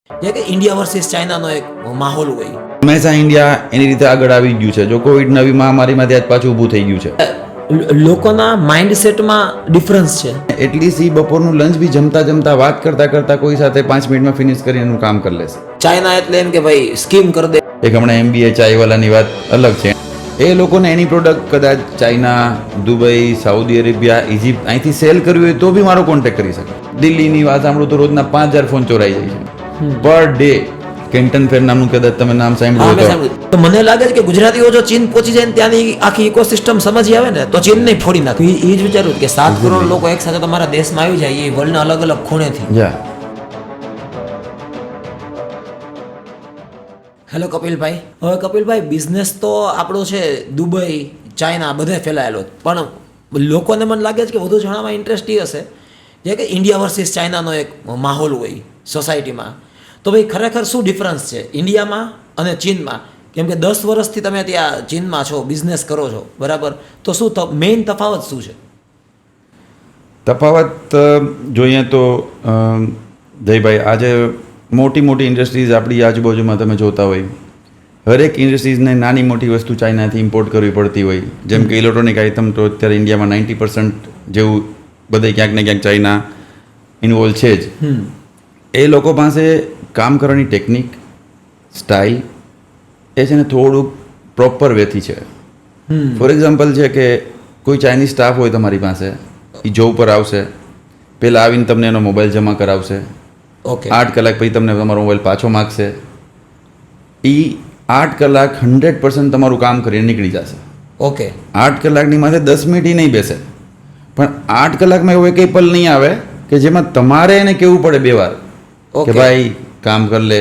જે કે India versus ચાઇનાનો એક માહોલ હોય. હંમેશા ઇન્ડિયા એની રીતે આગળ આવી ગયું છે. જો કોવિડ નવી મહામારીમાં ત્યાં જ પાછું ઊભું થઈ ગયું છે. લોકોના માઇન્ડસેટમાં ડિફરન્સ છે. એટલીસ્ટ ઈ બપોરનું લંચ બી જમતા જમતા વાત કરતા કરતા કોઈ સાથે 5 મિનિટમાં ફિનિશ કરીને એનું કામ કરી લેશે. ચાઇના એટલે એમ કે ભાઈ સ્કીમ કરી દે. એક હમણાં MBA ચાયવાલાની વાત અલગ છે. એ લોકોને એની પ્રોડક્ટ કદાચ China, Dubai, Saudi Arabia, Egypt અહીંથી સેલ કરવી હોય તો બી મારો કોન્ટેક્ટ કરી શકે. દિલ્હીની વાત સાંભળું તો રોજના 5000 ફોન ચોરાઈ જાય છે પર ડે. કેન્ટન ફેર નામનું કદાચ તમે નામ સાંભળ્યું હોય તો મને લાગે છે કે ગુજરાતીઓ જો ચીન પહોંચી જાય ને ત્યાંની આખી ઇકોસિસ્ટમ સમજી આવે ને તો ચીન નહીં ફોડી નાખે. એ જ વિચારું કે 7 કરોડ લોકો એક સાથે તમારા દેશમાં આવી જાય એ વર્લ્ડના અલગ અલગ ખૂણેથી. યા. હેલો કપિલભાઈ. હવે કપિલભાઈ બિઝનેસ તો આપણો છે દુબઈ, ચાઇના બધે ફેલાયેલો પણ લોકોને મને લાગે છે કે વધુ જાણવામાં ઇન્ટરેસ્ટ એ હશે જે કે ઇન્ડિયા વર્સિસ ચાઇનાનો એક માહોલ હોય સોસાયટીમાં. તો ભાઈ ખરેખર શું ડિફરન્સ છે ઇન્ડિયામાં અને ચીનમાં? કેમ કે 10 વર્ષથી તમે ત્યાં ચીનમાં છો, બિઝનેસ કરો છો, બરાબર? તો શું મેઇન તફાવત શું છે? તફાવત જોઈએ તો જયભાઈ, આજે મોટી મોટી ઇન્ડસ્ટ્રીઝ આપણી આજુબાજુમાં તમે જોતા હોય, હરેક ઇન્ડસ્ટ્રીઝને નાની મોટી વસ્તુ ચાઇનાથી ઇમ્પોર્ટ કરવી પડતી હોય. જેમ કે ઇલેક્ટ્રોનિક આઇટમ તો અત્યારે ઇન્ડિયામાં 90% જેવું બધે ક્યાંક ને ક્યાંક ચાઇના ઇન્વોલ્વ છે જ. એ લોકો પાસે કામ કરવાની ટેકનિક, સ્ટાઇલ એ છે ને થોડુંક પ્રોપર વેથી છે. ફોર એક્ઝામ્પલ છે કે કોઈ ચાઇનીઝ સ્ટાફ હોય તમારી પાસે, એ જોબ પર આવશે, પહેલાં આવીને તમને એનો મોબાઈલ જમા કરાવશે. ઓકે. 8 કલાક પછી તમને તમારો મોબાઈલ પાછો માગશે. એ 8 કલાક 100% તમારું કામ કરીને નીકળી જશે. ઓકે. 8 કલાકની માથે 10 મિનિટ ય નહીં બેસે. પણ 8 કલાકમાં એવો કંઈ પલ નહીં આવે કે જેમાં તમારે એને કહેવું પડે 2 વાર કે ભાઈ કામ કર લે.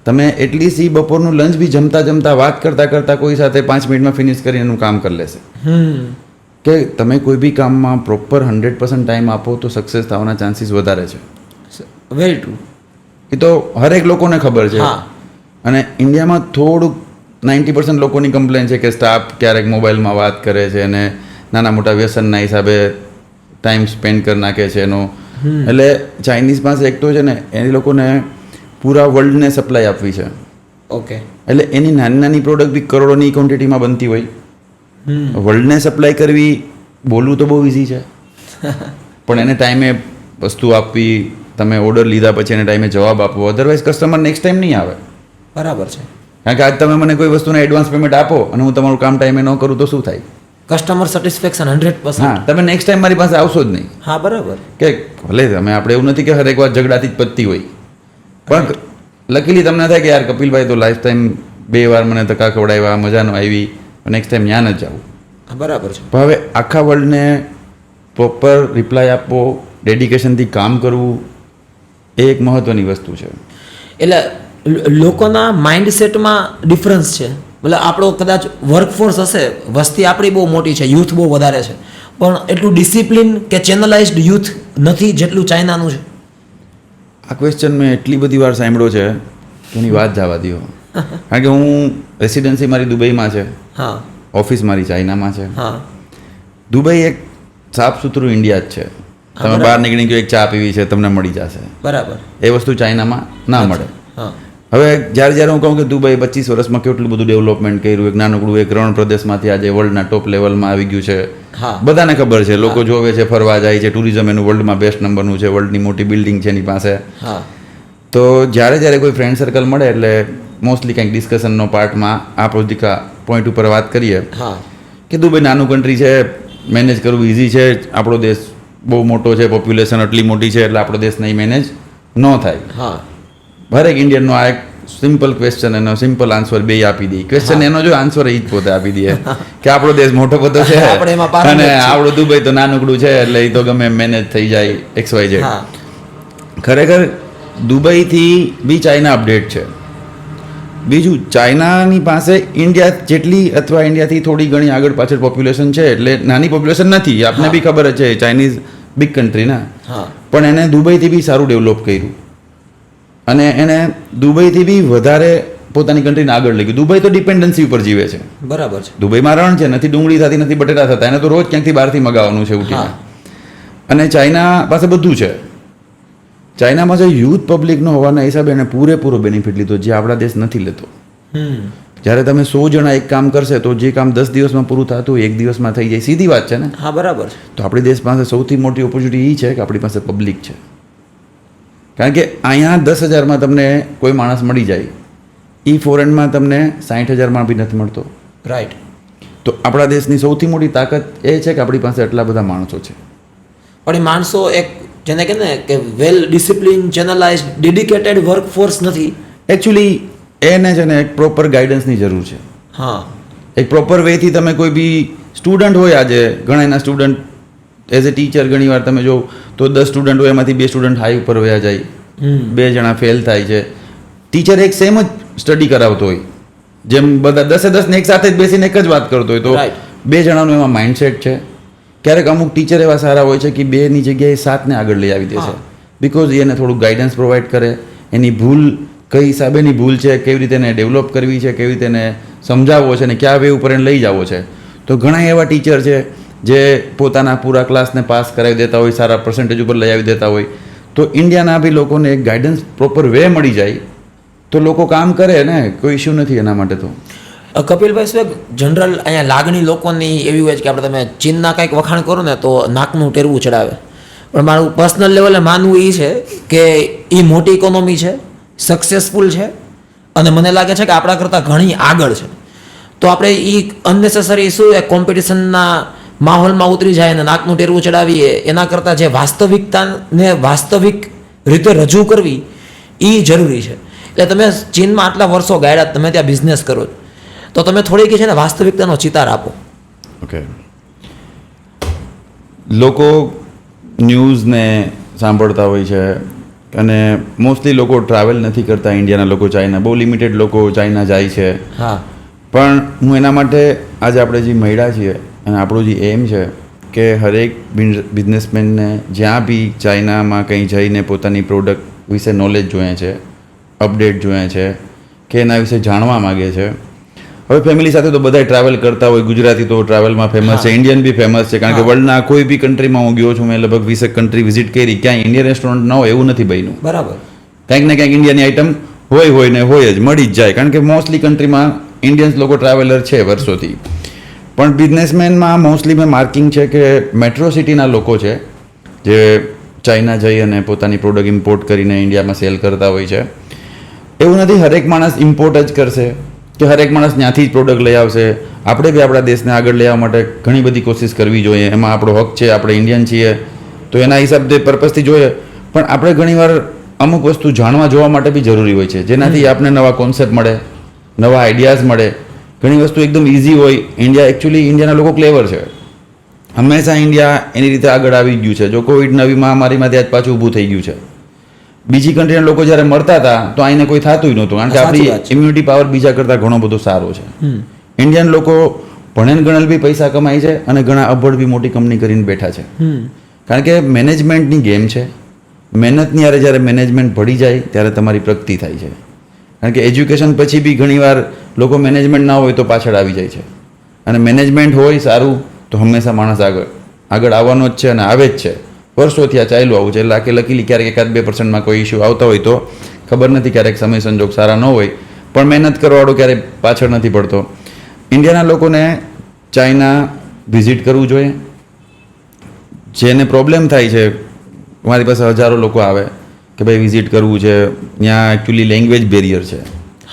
તમે એટલીસ્ટ એ બપોરનું લંચ બી જમતા જમતા વાત કરતા કરતા કોઈ સાથે 5 મિનિટમાં ફિનિશ કરીને એનું કામ કરી લેશે. કે તમે કોઈ બી કામમાં પ્રોપર 100% ટાઈમ આપો તો સક્સેસ થવાના ચાન્સીસ વધારે છે. Very true. એ તો હરેક લોકોને ખબર છે. અને ઇન્ડિયામાં થોડુંક 90% લોકોની કમ્પ્લેન છે કે સ્ટાફ ક્યારેક મોબાઈલમાં વાત કરે છે અને નાના મોટા વ્યસનના હિસાબે ટાઈમ સ્પેન્ડ કરી નાખે છે એનો. એટલે ચાઇનીઝ પાસે એક તો છે ને એ લોકોને પૂરા વર્લ્ડને સપ્લાય આપવી છે. ઓકે. એટલે એની નાની નાની પ્રોડક્ટ બી કરોડોની ક્વોન્ટિટીમાં બનતી હોય. વર્લ્ડને સપ્લાય કરવી બોલવું તો બહુ ઇઝી છે પણ એને ટાઈમે વસ્તુ આપવી, તમે ઓર્ડર લીધા પછી એને ટાઈમે જવાબ આપવો, અધરવાઇઝ કસ્ટમર નેક્સ્ટ ટાઈમ નહીં આવે. બરાબર છે. કારણ કે આજ તમે મને કોઈ વસ્તુને એડવાન્સ પેમેન્ટ આપો અને હું તમારું કામ ટાઈમે ન કરું તો શું થાય? Customer satisfaction 100%. હા, તમે નેક્સ્ટ ટાઈમ મારી પાસે આવશો જ નહીં. હા, બરાબર. કે ભલે તમે આપણે એવું નથી કે હરેક વાત ઝઘડાથી જ પતતી હોય, પણ લકીલી તમને થાય કે યાર કપિલભાઈ તો લાઈફ ટાઈમ 2 વાર મને ધક્કા ખવડાવ્યા, મજા ન આવી, નેક્સ્ટ ટાઈમ ત્યાં જ જાવું. બરાબર છે. પણ હવે આખા વર્લ્ડને પ્રોપર રિપ્લાય આપવો, ડેડિકેશનથી કામ કરવું એ એક મહત્ત્વની વસ્તુ છે. એટલે લોકોના માઇન્ડસેટમાં ડિફરન્સ છે. મતલબ આપણો કદાચ વર્કફોર્સ હશે, વસ્તી આપણી બહુ મોટી છે, યુથ બહુ વધારે છે, પણ એટલું ડિસિપ્લિન કે ચેનલાઇઝ્ડ યુથ નથી જેટલું ચાઇનાનું છે. આ ક્વેશ્ચન મેં એટલી બધી વાર સાંભળ્યો છે કે એની વાત જવા દો. કારણ કે હું રેસિડેન્સી મારી દુબઈમાં છે, હા, ઓફિસ મારી ચાઇનામાં છે. હા. દુબઈ એક સાફ સુથરું ઇન્ડિયા જ છે. તમે બહાર નીકળીને કહો એક ચા પીવી છે તમને મળી જશે. બરાબર. એ વસ્તુ ચાઇનામાં ના મળે. હા. હવે જ્યારે હું કહું કે દુબઈ 25 વર્ષમાં કેટલું બધું ડેવલપમેન્ટ કર્યું, એક નાનકડું એક રણ પ્રદેશમાંથી આજે વર્લ્ડના ટોપ લેવલમાં આવી ગયું છે, બધાને ખબર છે, લોકો જોવે છે, ફરવા જાય છે, ટુરિઝમ એનું વર્લ્ડમાં બેસ્ટ નંબરનું છે, વર્લ્ડની મોટી બિલ્ડિંગ છે એની પાસે. તો જ્યારે કોઈ ફ્રેન્ડ સર્કલ મળે એટલે મોસ્ટલી કંઈક ડિસ્કશનનો પાર્ટમાં આ પોઈન્ટ ઉપર વાત કરીએ કે દુબઈ નાનું કન્ટ્રી છે, મેનેજ કરવું ઇઝી છે, આપણો દેશ બહુ મોટો છે, પોપ્યુલેશન આટલી મોટી છે એટલે આપણો દેશ નહીં મેનેજ ન થાય. હરેક ઇન્ડિયનનો આ એક સિમ્પલ ક્વેશ્ચન, એનો સિમ્પલ આન્સર બે આપી દઈએ. ક્વેશ્ચન એનો જો આન્સર એ જ પોતે આપી દઈએ કે આપણો દેશ મોટો બધો છે અને આપણું દુબઈ તો નાનકડું છે એટલે એ તો ગમે મેનેજ થઈ જાય XYZ. ખરેખર દુબઈથી બી ચાઇના અપડેટ છે. બીજું, ચાઇનાની પાસે ઇન્ડિયા જેટલી અથવા ઇન્ડિયાથી થોડી ઘણી આગળ પાછળ પોપ્યુલેશન છે, એટલે નાની પોપ્યુલેશન નથી, આપને બી ખબર જ છે, ચાઇનીઝ બિગ કન્ટ્રી ના, પણ એને દુબઈથી બી સારું ડેવલપ કર્યું અને એને દુબઈથી બી વધારે પોતાની કન્ટ્રીને આગળ લઈ ગયું. દુબઈ તો ડિપેન્ડન્સી ઉપર જીવે છે. બરાબર છે. દુબઈમાં રણ છે, નથી ડુંગળી થતી, નથી બટેટા થતા, એને તો રોજ ક્યાંકથી બહારથી મગાવવાનું છે ઉઠીને. અને ચાઇના પાસે બધું છે. ચાઇનામાં જે યુથ પબ્લિકનો હોવાના હિસાબે એને પૂરેપૂરો બેનિફિટ લીધો, જે આપણા દેશ નથી લેતો. જ્યારે તમે 100 જણા એક કામ કરશે તો જે કામ 10 દિવસમાં પૂરું થતું હોય 1 દિવસમાં થઈ જાય. સીધી વાત છે ને. હા, બરાબર. તો આપણી દેશ પાસે સૌથી મોટી ઓપોર્ચ્યુનિટી એ છે કે આપણી પાસે પબ્લિક છે. કારણ કે અહીંયા 10,000માં તમને કોઈ માણસ મળી જાય, એ ફોરેનમાં તમને 60,000માં બી નથી મળતો. રાઈટ. તો આપણા દેશની સૌથી મોટી તાકાત એ છે કે આપણી પાસે એટલા બધા માણસો છે. પણ એ માણસો એક જેને કહે ને કે વેલ ડિસિપ્લિન, ચેનલાઇઝ, ડેડિકેટેડ વર્કફોર્સ નથી. એકચ્યુઅલી એને છે ને એક પ્રોપર ગાઈડન્સની જરૂર છે. હા, એક પ્રોપર વેથી તમે કોઈ બી સ્ટુડન્ટ હોય, આજે ઘણા એના સ્ટુડન્ટ એઝ એ ટીચર ઘણીવાર તમે જો તો 10 સ્ટુડન્ટ હોય એમાંથી 2 સ્ટુડન્ટ હાઈ ઉપર વયા જાય, 2 જણા ફેલ થાય છે. ટીચર એક સેમ જ સ્ટડી કરાવતો હોય, જેમ બધા 10 ને એક સાથે જ બેસીને એક જ વાત કરતો હોય, તો 2 જણાનું એમાં માઇન્ડસેટ છે. ક્યારેક અમુક ટીચર એવા સારા હોય છે કે 2ની જગ્યાએ 7ને આગળ લઈ આવી દે છે, બિકોઝ એને થોડુંક ગાઈડન્સ પ્રોવાઈડ કરે, એની ભૂલ કઈ હિસાબેની ભૂલ છે, કેવી રીતે એને ડેવલપ કરવી છે, કેવી રીતે એને સમજાવવો છે અને કયા વે ઉપર એને લઈ જવો છે. તો ઘણા એવા ટીચર છે જે પોતાના પૂરા ક્લાસને પાસ કરાવી દેતા હોય, સારા પર્સન્ટેજ ઉપર લઈ આવી દેતા હોય. તો ઇન્ડિયાના બી લોકોને એક ગાઈડન્સ પ્રોપર વે મળી જાય તો લોકો કામ કરે ને, કોઈ ઇશ્યુ નથી એના માટે. તો કપિલભાઈ શું જનરલ અહીંયા લાગણી લોકોની એવી હોય છે કે આપણે તમે ચીનના કંઈક વખાણ કરો ને તો નાકનું ટેરવું ચડાવે. પણ મારું પર્સનલ લેવલે માનવું એ છે કે એ મોટી ઇકોનોમી છે, સક્સેસફુલ છે અને મને લાગે છે કે આપણા કરતાં ઘણી આગળ છે. તો આપણે એ અનનેસેસરી શું એ કોમ્પિટિશનના માહોલમાં ઉતરી જાય અને નાકનું ટેરવું ચડાવીએ એના કરતાં જે વાસ્તવિકતાને વાસ્તવિક રીતે રજૂ કરવી એ જરૂરી છે. એટલે તમે ચીનમાં આટલા વર્ષો ગાયડા, તમે ત્યાં બિઝનેસ કરો તો તમે થોડીક છે ને વાસ્તવિકતાનો ચિતાર આપો. ઓકે, લોકો ન્યૂઝને સાંભળતા હોય છે અને મોસ્ટલી લોકો ટ્રાવેલ નથી કરતા. ઇન્ડિયાના લોકો ચાઇના, બહુ લિમિટેડ લોકો ચાઇના જાય છે. હા, પણ હું એના માટે આજે આપણે જે મળ્યા છીએ અને આપણો જે એમ છે કે હરેક બિઝનેસમેનને જ્યાં બી ચાઇનામાં કંઈ જઈને પોતાની પ્રોડક્ટ વિશે નોલેજ જોઈએ છે, અપડેટ જોઈએ છે કે એના વિશે જાણવા માગે છે. હવે ફેમિલી સાથે તો બધા ટ્રાવેલ કરતા હોય. ગુજરાતી તો ટ્રાવેલમાં ફેમસ છે, ઇન્ડિયન બી ફેમસ છે, કારણ કે વર્લ્ડના કોઈ બી કન્ટ્રીમાં હું ગયો છું, મેં લગભગ 20 કન્ટ્રી વિઝિટ કરી, ક્યાંય ઇન્ડિયન રેસ્ટોરન્ટ ન હોય એવું નથી બન્યું. બરાબર. કંઈક ને કંઈક ઇન્ડિયાની આઈટમ હોય ને હોય જ, મળી જ જાય, કારણ કે મોસ્ટલી કન્ટ્રીમાં ઇન્ડિયન્સ લોકો ટ્રાવેલર છે વર્ષોથી. પણ બિઝનેસમેનમાં મોસ્ટલી મેં માર્કિંગ છે કે મેટ્રો સિટીના લોકો છે જે ચાઇના જઈ અને પોતાની પ્રોડક્ટ ઇમ્પોર્ટ કરીને ઇન્ડિયામાં સેલ કરતા હોય છે. એવું નથી હરેક માણસ ઇમ્પોર્ટ જ કરશે કે હરેક માણસ ત્યાંથી જ પ્રોડક્ટ લઈ આવશે. આપણે બી આપણા દેશને આગળ લઈ આવવા માટે ઘણી બધી કોશિશ કરવી જોઈએ. એમાં આપણો હક છે, આપણે ઇન્ડિયન છીએ તો એના હિસાબે પર્પઝથી જોઈએ. પણ આપણે ઘણીવાર અમુક વસ્તુ જાણવા જોવા માટે બી જરૂરી હોય છે, જેનાથી આપણે નવા કોન્સેપ્ટ મળે, નવા આઈડિયાઝ મળે. ઘણી વસ્તુ એકદમ ઇઝી હોય. ઇન્ડિયાના લોકો ક્લેવર છે. હંમેશા ઇન્ડિયા એની રીતે આગળ આવી ગયું છે. જો કોવિડ નવી મહામારીમાંથી આજ પાછું ઊભું થઈ ગયું છે. બીજી કન્ટ્રીના લોકો જ્યારે મળતા હતા તો અહીંને કોઈ થતું નહોતું, કારણ કે આપણી ઇમ્યુનિટી પાવર બીજા કરતાં ઘણો બધો સારો છે. ઇન્ડિયન લોકો ભણેલ ગણેલ બી પૈસા કમાય છે અને ઘણા અભણ બી મોટી કંપની કરીને બેઠા છે. કારણ કે મેનેજમેન્ટની ગેમ છે. મહેનતની યારે જ્યારે મેનેજમેન્ટ ભળી જાય ત્યારે તમારી પ્રગતિ થાય છે. કારણ કે એજ્યુકેશન પછી બી ઘણીવાર લોકો મેનેજમેન્ટ ના હોય તો પાછળ આવી જાય છે, અને મેનેજમેન્ટ હોય સારું તો હંમેશા માણસ આગળ આવવાનો જ છે અને આવે જ છે. વર્ષોથી આ ચાલ્યું આવું છે. એટલે કે લકીલી ક્યારેક 1-2% કોઈ ઇસ્યુ આવતા હોય તો ખબર નથી, ક્યારેક સમય સંજોગ સારા ન હોય, પણ મહેનત કરવાવાળો ક્યારેય પાછળ નથી પડતો. ઇન્ડિયાના લોકોને ચાઇના વિઝિટ કરવું જોઈએ. જેને પ્રોબ્લેમ થાય છે, મારી પાસે હજારો લોકો આવે કે ભાઈ વિઝિટ કરવું છે, ત્યાં એકચ્યુઅલી લેંગ્વેજ બેરિયર છે.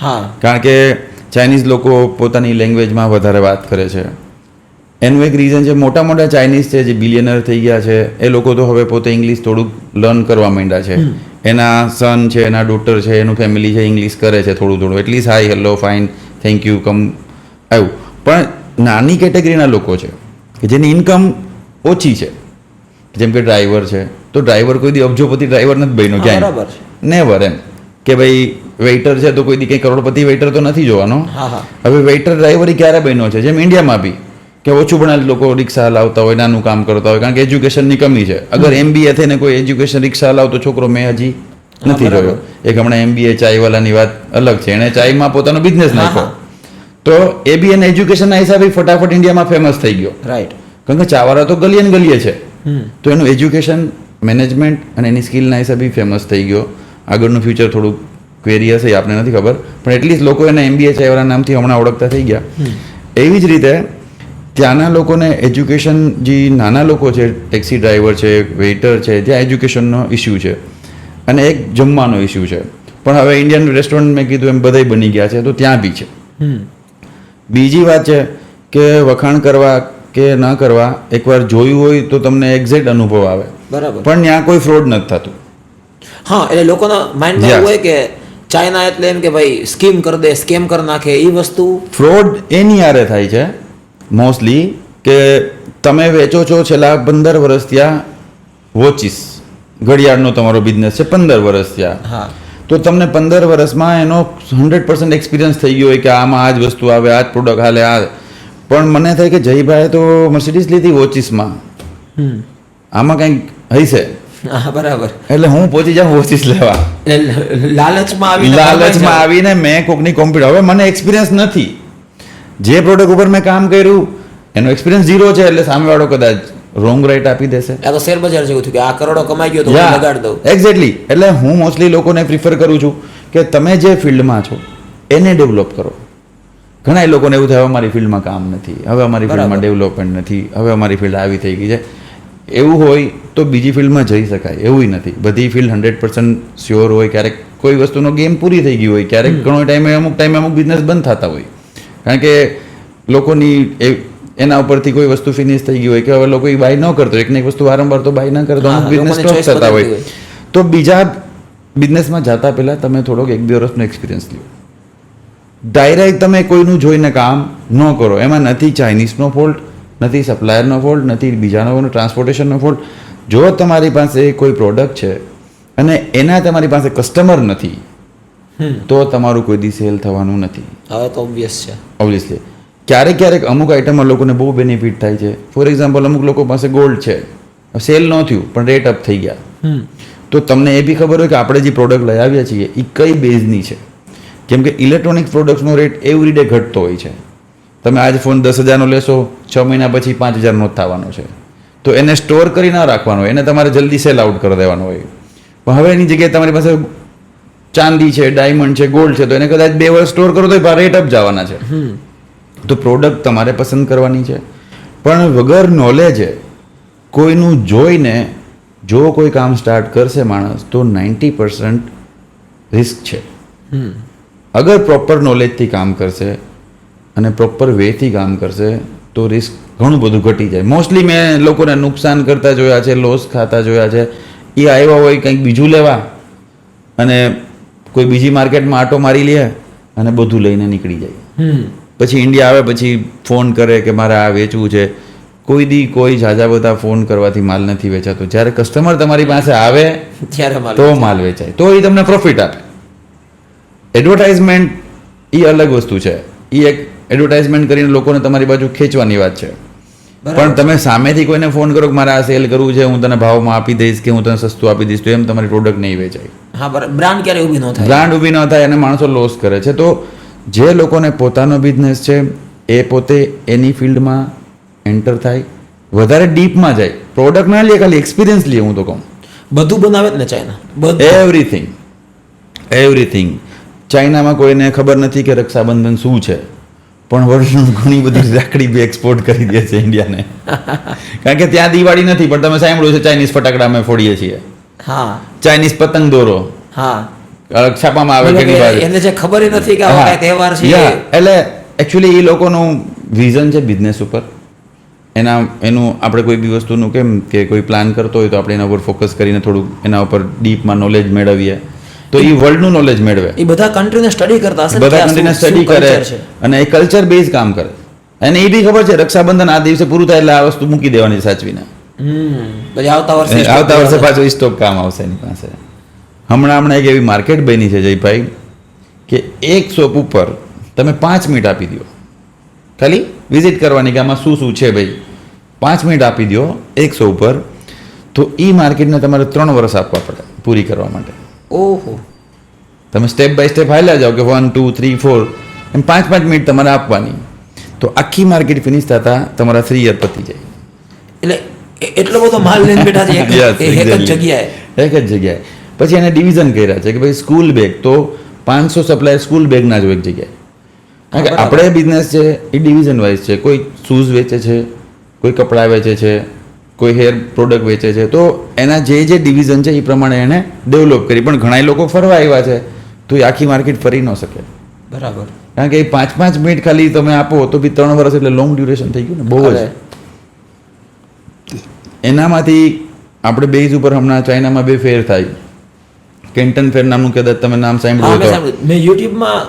હા, કારણ કે ચાઇનીઝ લોકો પોતાની લેંગ્વેજમાં વધારે વાત કરે છે. એનું એક રીઝન છે, મોટા મોટા ચાઇનીઝ છે જે બિલિયનર થઈ ગયા છે, એ લોકો તો હવે પોતે ઇંગ્લિશ થોડુંક લર્ન કરવા માંડ્યા છે. એના સન છે, એના ડોટર છે, એનું ફેમિલી છે, ઇંગ્લિશ કરે છે થોડું at least hi, hello, fine, thank you, come, આવું. પણ નાની કેટેગરીના લોકો છે કે જેની ઇન્કમ ઓછી છે, જેમ કે ડ્રાઈવર છે, તો ડ્રાઈવર કોઈ દી અબજોપતિ ડ્રાઈવર નથી બન્યો ક્યાંય, નેવર. એમ કે ભાઈ વેઇટર છે તો કોઈ દી કંઈ કરોડપતિ વેઇટર તો નથી જોવાનો. હવે વેઇટર ડ્રાઈવર ક્યારે બન્યો છે, જેમ ઇન્ડિયામાં બી કે ઓછું ભણેલા લોકો રિક્ષા હલાવતા હોય, નાનું કામ કરતા હોય, કારણ કે એજ્યુકેશનની કમી છે. અગર MBA થઈને કોઈ એજ્યુકેશન રિક્ષા હલાવતો છોકરો મેં હજી નથી જોયો. એક હમણાં MBA ચાયવાલાની વાત અલગ છે, એણે ચાયમાં પોતાનો બિઝનેસ નાખ્યો, તો એ બી એને એજ્યુકેશનના હિસાબે ફટાફટ ઇન્ડિયામાં ફેમસ થઈ ગયો. રાઈટ. કારણ કે ચાવાળા તો ગલીએ ને ગલીએ છે, તો એનું એજ્યુકેશન મેનેજમેન્ટ અને એની સ્કિલના હિસાબે ફેમસ થઈ ગયો. આગળનું ફ્યુચર થોડુંક ક્વેરી હશે એ આપણને નથી ખબર, પણ એટલીસ્ટ લોકો એને MBA ચાયવાળા નામથી હમણાં ઓળખતા થઈ ગયા. એવી જ રીતે ત્યાંના લોકોને એજ્યુકેશન, જે નાના લોકો છે, ટેક્સી ડ્રાઈવર છે, વેઇટર છે, ત્યાં એજ્યુકેશનનો ઇસ્યુ છે અને એક જમવાનો ઇસ્યુ છે. પણ હવે ઇન્ડિયન રેસ્ટોરન્ટ મેં કીધું એમ બધાય બની ગયા છે, તો ત્યાં બી છે. બીજી વાત છે કે વખાણ કરવા કે ન કરવા, એકવાર જોયું હોય તો તમને એક્ઝેક્ટ અનુભવ આવે. બરાબર. પણ ત્યાં કોઈ ફ્રોડ નથી થતું. હા, એટલે લોકોના માઇન્ડમાં એવું હોય કે ચાઇના એટલે એમ કે ભાઈ સ્કીમ કરી દે, સ્કેમ કરી નાખે, એ વસ્તુ. ફ્રોડ એની હારે થાય છે મોસ્ટલી કે તમે વેચો છો છેલ્લા 15 વર્ષ ત્યાં વોચિસ, ઘડિયાળનો તમારો બિઝનેસ છે 15 વર્ષ ત્યાં. હા. તો તમને 15 વર્ષમાં એનો 100% એક્સપિરિયન્સ થઈ ગયો હોય કે આમાં આ જ વસ્તુ આવે, આ જ પ્રોડક્ટ હાલે, આ. પણ મને થાય કે જયભાઈ તો મર્સિડીઝ લીધી વોચિસમાં, આમાં કંઈક હશે. હા, બરાબર. એટલે હું પહોંચી જાઉં વોચિસ લેવા. લાલચમાં આવીને મેં કોકની કોમ્પ્યુટર, હવે મને એક્સપિરિયન્સ નથી, જે પ્રોડક્ટ ઉપર મેં કામ કર્યું એનો એક્સપિરિયન્સ 0 છે, એટલે સામેવાળો કદાચ રોંગ રાઈટ આપી દેશે. આ તો શેર બજાર જેવું થયું કે આ કરોડો કમાઈ ગયો તો હું લગાડી દઉં. એક્ઝેક્ટલી. એટલે હું મોસ્ટલી લોકોને પ્રિફર કરું છું કે તમે જે ફિલ્ડમાં છો એને ડેવલપ કરો. ઘણા લોકોને એવું થાય હવે અમારી ફિલ્ડમાં કામ નથી, હવે અમારી ફિલ્ડમાં ડેવલપમેન્ટ નથી, હવે અમારી ફિલ્ડ આવી થઈ ગઈ છે. એવું હોય તો બીજી ફિલ્ડમાં જઈ શકાય, એવું નથી. બધી ફિલ્ડ 100% શ્યોર હોય. ક્યારેક કોઈ વસ્તુનો ગેમ પૂરી થઈ ગઈ હોય, ક્યારેક ઘણો ટાઈમે અમુક બિઝનેસ બંધ થતા હોય, કારણ કે લોકોની એના ઉપરથી કોઈ વસ્તુ ફિનિશ થઈ ગઈ હોય કે હવે લોકો એ બાય ન કરતો, એકને એક વસ્તુ વારંવાર તો બાય ન કરતો, અમુક બિઝનેસ સ્ટોપ થતા હોય. તો બીજા બિઝનેસમાં જતા પહેલાં તમે થોડોક 1-2 વર્ષનો એક્સપિરિયન્સ લો. ડાયરેક્ટ તમે કોઈનું જોઈને કામ ન કરો. એમાં નથી ચાઇનીઝનો ફોલ્ટ, નથી સપ્લાયરનો ફોલ્ટ, નથી બીજાનો ટ્રાન્સપોર્ટેશનનો ફોલ્ટ. જો તમારી પાસે કોઈ પ્રોડક્ટ છે અને એના તમારી પાસે કસ્ટમર નથી, તો તમારું કોઈ દી સેલ થવાનું નથી. હવે તો ઓબ્વિયસ છે. ઓબ્વિયસલી. ક્યારેક અમુક આઈટમમાં લોકોને બહુ બેનિફિટ થાય છે. ફોર એક્ઝામ્પલ, અમુક લોકો પાસે ગોલ્ડ છે, સેલ ન થયું પણ રેટ અપ થઈ ગયા, તો તમને એ બી ખબર હોય કે આપણે જે પ્રોડક્ટ લઈ આવ્યા છીએ એ કઈ બેઝની છે. કેમ કે ઇલેક્ટ્રોનિક પ્રોડક્ટ્સનો રેટ એવરી ડે ઘટતો હોય છે. તમે આજ ફોન 10,000નો લેશો, 6 મહિના પછી 5,000નો જ થવાનો છે. તો એને સ્ટોર કરી ના રાખવાનો હોય, એને તમારે જલ્દી સેલ આઉટ કરી દેવાનો હોય. પણ હવે એની જગ્યાએ તમારી પાસે ચાંદી છે, ડાયમંડ છે, ગોલ્ડ છે, તો એને કદાચ 2 વર્ષ સ્ટોર કરો તો રેટ અપ જવાના છે. તો પ્રોડક્ટ તમારે પસંદ કરવાની છે. પણ વગર નોલેજે કોઈનું જોઈને જો કોઈ કામ સ્ટાર્ટ કરશે માણસ, તો 90% રિસ્ક છે. અગર પ્રોપર નોલેજથી કામ કરશે અને પ્રોપર વેથી કામ કરશે તો રિસ્ક ઘણું બધું ઘટી જાય. મોસ્ટલી મેં લોકોને નુકસાન કરતા જોયા છે, લોસ ખાતા જોયા છે. એ આવ્યા હોય કંઈક બીજું લેવા અને કોઈ બીજી માર્કેટમાં આટો મારી લે અને બધું લઈને નીકળી જાય. પછી ઇન્ડિયા આવે પછી ફોન કરે કે મારે આ વેચવું છે. કોઈ દી કોઈ ઝાઝા બધા ફોન કરવાથી માલ નથી વેચાતો. જ્યારે કસ્ટમર તમારી પાસે આવે તો માલ વેચાય, તો એ તમને પ્રોફિટ આપે. એડવર્ટાઇઝમેન્ટ એ અલગ વસ્તુ છે. એ એક એડવર્ટાઇઝમેન્ટ કરીને લોકોને તમારી બાજુ ખેંચવાની વાત છે. પણ તમે સામેથી કોઈને ફોન કરો કે મારે આ સેલ કરવું છે, હું તને ભાવમાં આપી દઈશ કે હું તને સસ્તું આપી દઈશ, તો એમ તમારી પ્રોડક્ટ નહીં વેચાય. હા, બ્રાન્ડ ક્યારે ઊભી ન થાય. બ્રાન્ડ ઊભી ન થાય અને માણસો લોસ કરે છે. તો જે લોકોને પોતાનો બિઝનેસ છે એ પોતે એની ફિલ્ડમાં એન્ટર થાય, વધારે ડીપમાં જાય. પ્રોડક્ટ ના લે, ખાલી એક્સપિરિયન્સ લે. હું તો કહું બધું બનાવે જ ને ચાઇના, એવરીથિંગ. ચાઇનામાં કોઈને ખબર નથી કે રક્ષાબંધન શું છે, પણ વર્લ્ડની ઘણી બધી રાખડી બી એક્સપોર્ટ કરી દે છે ઇન્ડિયાને. કારણ કે ત્યાં દિવાળી નથી, પણ તમે સાંભળ્યું છે ચાઇનીઝ ફટાકડા અમે ફોડીએ છીએ. હા, ચાઇનીઝ પતંગ દોરો. હા, છાપામાં આવે ઘણી વાર. એને જે ખબર નથી કે આ તહેવાર છે. એટલે એકચ્યુઅલી એ લોકોનું વિઝન છે બિઝનેસ ઉપર. એનું આપણે કોઈ બી વસ્તુનું કેમ કે કોઈ પ્લાન કરતો હોય તો આપણે એના ઉપર ફોકસ કરીને થોડુંક એના ઉપર ડીપમાં નોલેજ મેળવીએ, તો એ વર્લ્ડનું નોલેજ મેળવે. એ બધા કન્ટ્રીને સ્ટડી કરતા હશે, બધા કન્ટ્રીને સ્ટડી કરે અને એ કલ્ચર બેઝ કામ કરે. અને એ બી ખબર છે રક્ષાબંધન આ દિવસે પૂરું થાય એટલે આ વસ્તુ મૂકી દેવાની સાચવીને. પછી આવતા વર્ષે પાછો સ્ટોક કામ આવશે એની પાસે. હમણાં એક એવી માર્કેટ બની છે જયભાઈ કે એક શોપ ઉપર તમે 5 મિનિટ આપી દો, ખાલી વિઝિટ કરવાની કે આમાં શું શું છે ભાઈ. 5 મિનિટ આપી દો 100 ઉપર, તો એ માર્કેટને તમારે 3 વર્ષ આપવા પડે પૂરી કરવા માટે. ઓહો. તમે સ્ટેપ બાય સ્ટેપ હાલ્યા જાઓ કે 1 2 3 4 એમ 5 મિનિટ તમારે આપવાની, તો આખી માર્કેટ ફિનિશ થતા તમારા 3 યર પતી જાય. એટલે એટલો બધો માલ લઈને બેઠા છે Yes, એક જ exactly. જગ્યાએ. એક જ જગ્યાએ. પછી એને ડિવિઝન કર્યા છે કે ભાઈ સ્કૂલ બેગ તો 500 સપ્લાયર સ્કૂલ બેગના જ હોય એક જગ્યાએ. કારણ કે બરાબર. આપણે બિઝનેસ છે એ ડિવિઝન વાઇઝ છે. કોઈ શૂઝ વેચે છે, કોઈ કપડાં વેચે છે, કોઈ હેર પ્રોડક્ટ વેચે છે. તો એના જે ડિવિઝન છે એ પ્રમાણે એને ડેવલપ કરી. પણ ઘણા લોકો ફરવા આવ્યા છે તો એ આખી માર્કેટ ફરી ન શકે. બરાબર. કારણ કે 5-5 મિનિટ ખાલી તમે આપો તો બી 3 વર્ષ એટલે લોંગ ડ્યુરેશન થઈ ગયું ને બહુ જ. અરે, એનામાંથી આપણે બેઝ ઉપર હમણાં ચાઇનામાં 2 ફેર થાય. કેન્ટન ફેર નામનું કદાચ તમે નામ હા, સાંભળ્યું મેં તો સાંભળ્યું. મેં યુટ્યુબમાં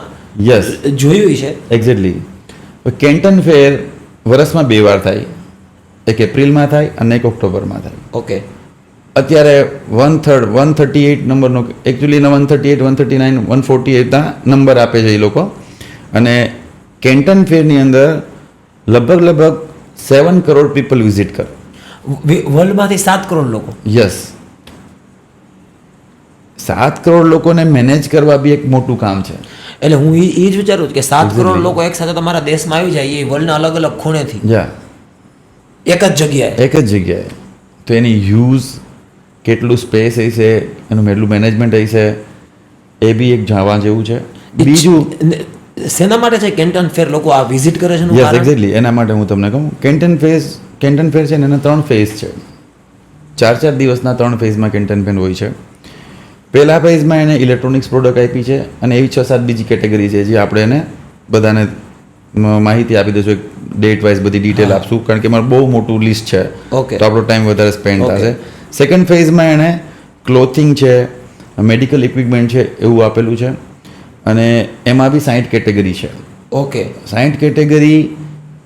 યસ જોયું છે. એક્ઝેક્ટલી. કેન્ટન ફેર વર્ષમાં 2 વાર થાય. એક એપ્રિલમાં થાય અને એક ઓક્ટોબરમાં થાય. ઓકે. અત્યારે 138 નંબરનો એકચ્યુઅલી 138 139 148 નંબર આપે છે એ લોકો. અને કેન્ટન ફેરની અંદર લગભગ 7 કરોડ પીપલ વિઝિટ કરે. વર્લ્ડમાંથી 7 કરોડ લોકો. યસ. 7 કરોડ લોકોને મેનેજ કરવા બી એક મોટું કામ છે. એટલે હું એ જ વિચારું છું કે 7 કરોડ Exactly. લોકો એક સાથે તમારા દેશમાં આવી જાય એ વર્લ્ડના અલગ અલગ ખૂણેથી યા એક જ જગ્યાએ. એક જ જગ્યાએ. તો એની યુઝ કેટલું સ્પેસ હશે, એનું કેટલું મેનેજમેન્ટ હશે, એ બી એક જાણવા જેવું છે. બીજું શેના માટે છે કેન્ટન ફેર લોકો આ વિઝિટ કરે છે એનું યસ કારણ? એક્ઝેક્ટલી એના માટે હું તમને કહું. કેન્ટન ફેર છે ને એના 3 ફેઝ છે. 4 દિવસના 3 ફેઝમાં કેન્ટન ફેર હોય છે. પહેલા ફેઝમાં એને ઇલેક્ટ્રોનિક્સ પ્રોડક્ટ આપી છે અને એવી 6-7 બીજી કેટેગરી છે જે આપણે એને બધાને માહિતી આપી દઈશું. એક ડેટ વાઇઝ બધી ડિટેલ આપશું કારણ કે મારું બહુ મોટું લિસ્ટ છે. Okay. તો આપણો ટાઈમ વધારે સ્પેન્ડ Okay. થશે. સેકન્ડ ફેઝમાં એણે ક્લોથિંગ છે, મેડિકલ ઇક્વિપમેન્ટ છે એવું આપેલું છે. અને એમાં બી 60 કેટેગરી છે. ઓકે. 60 કેટેગરી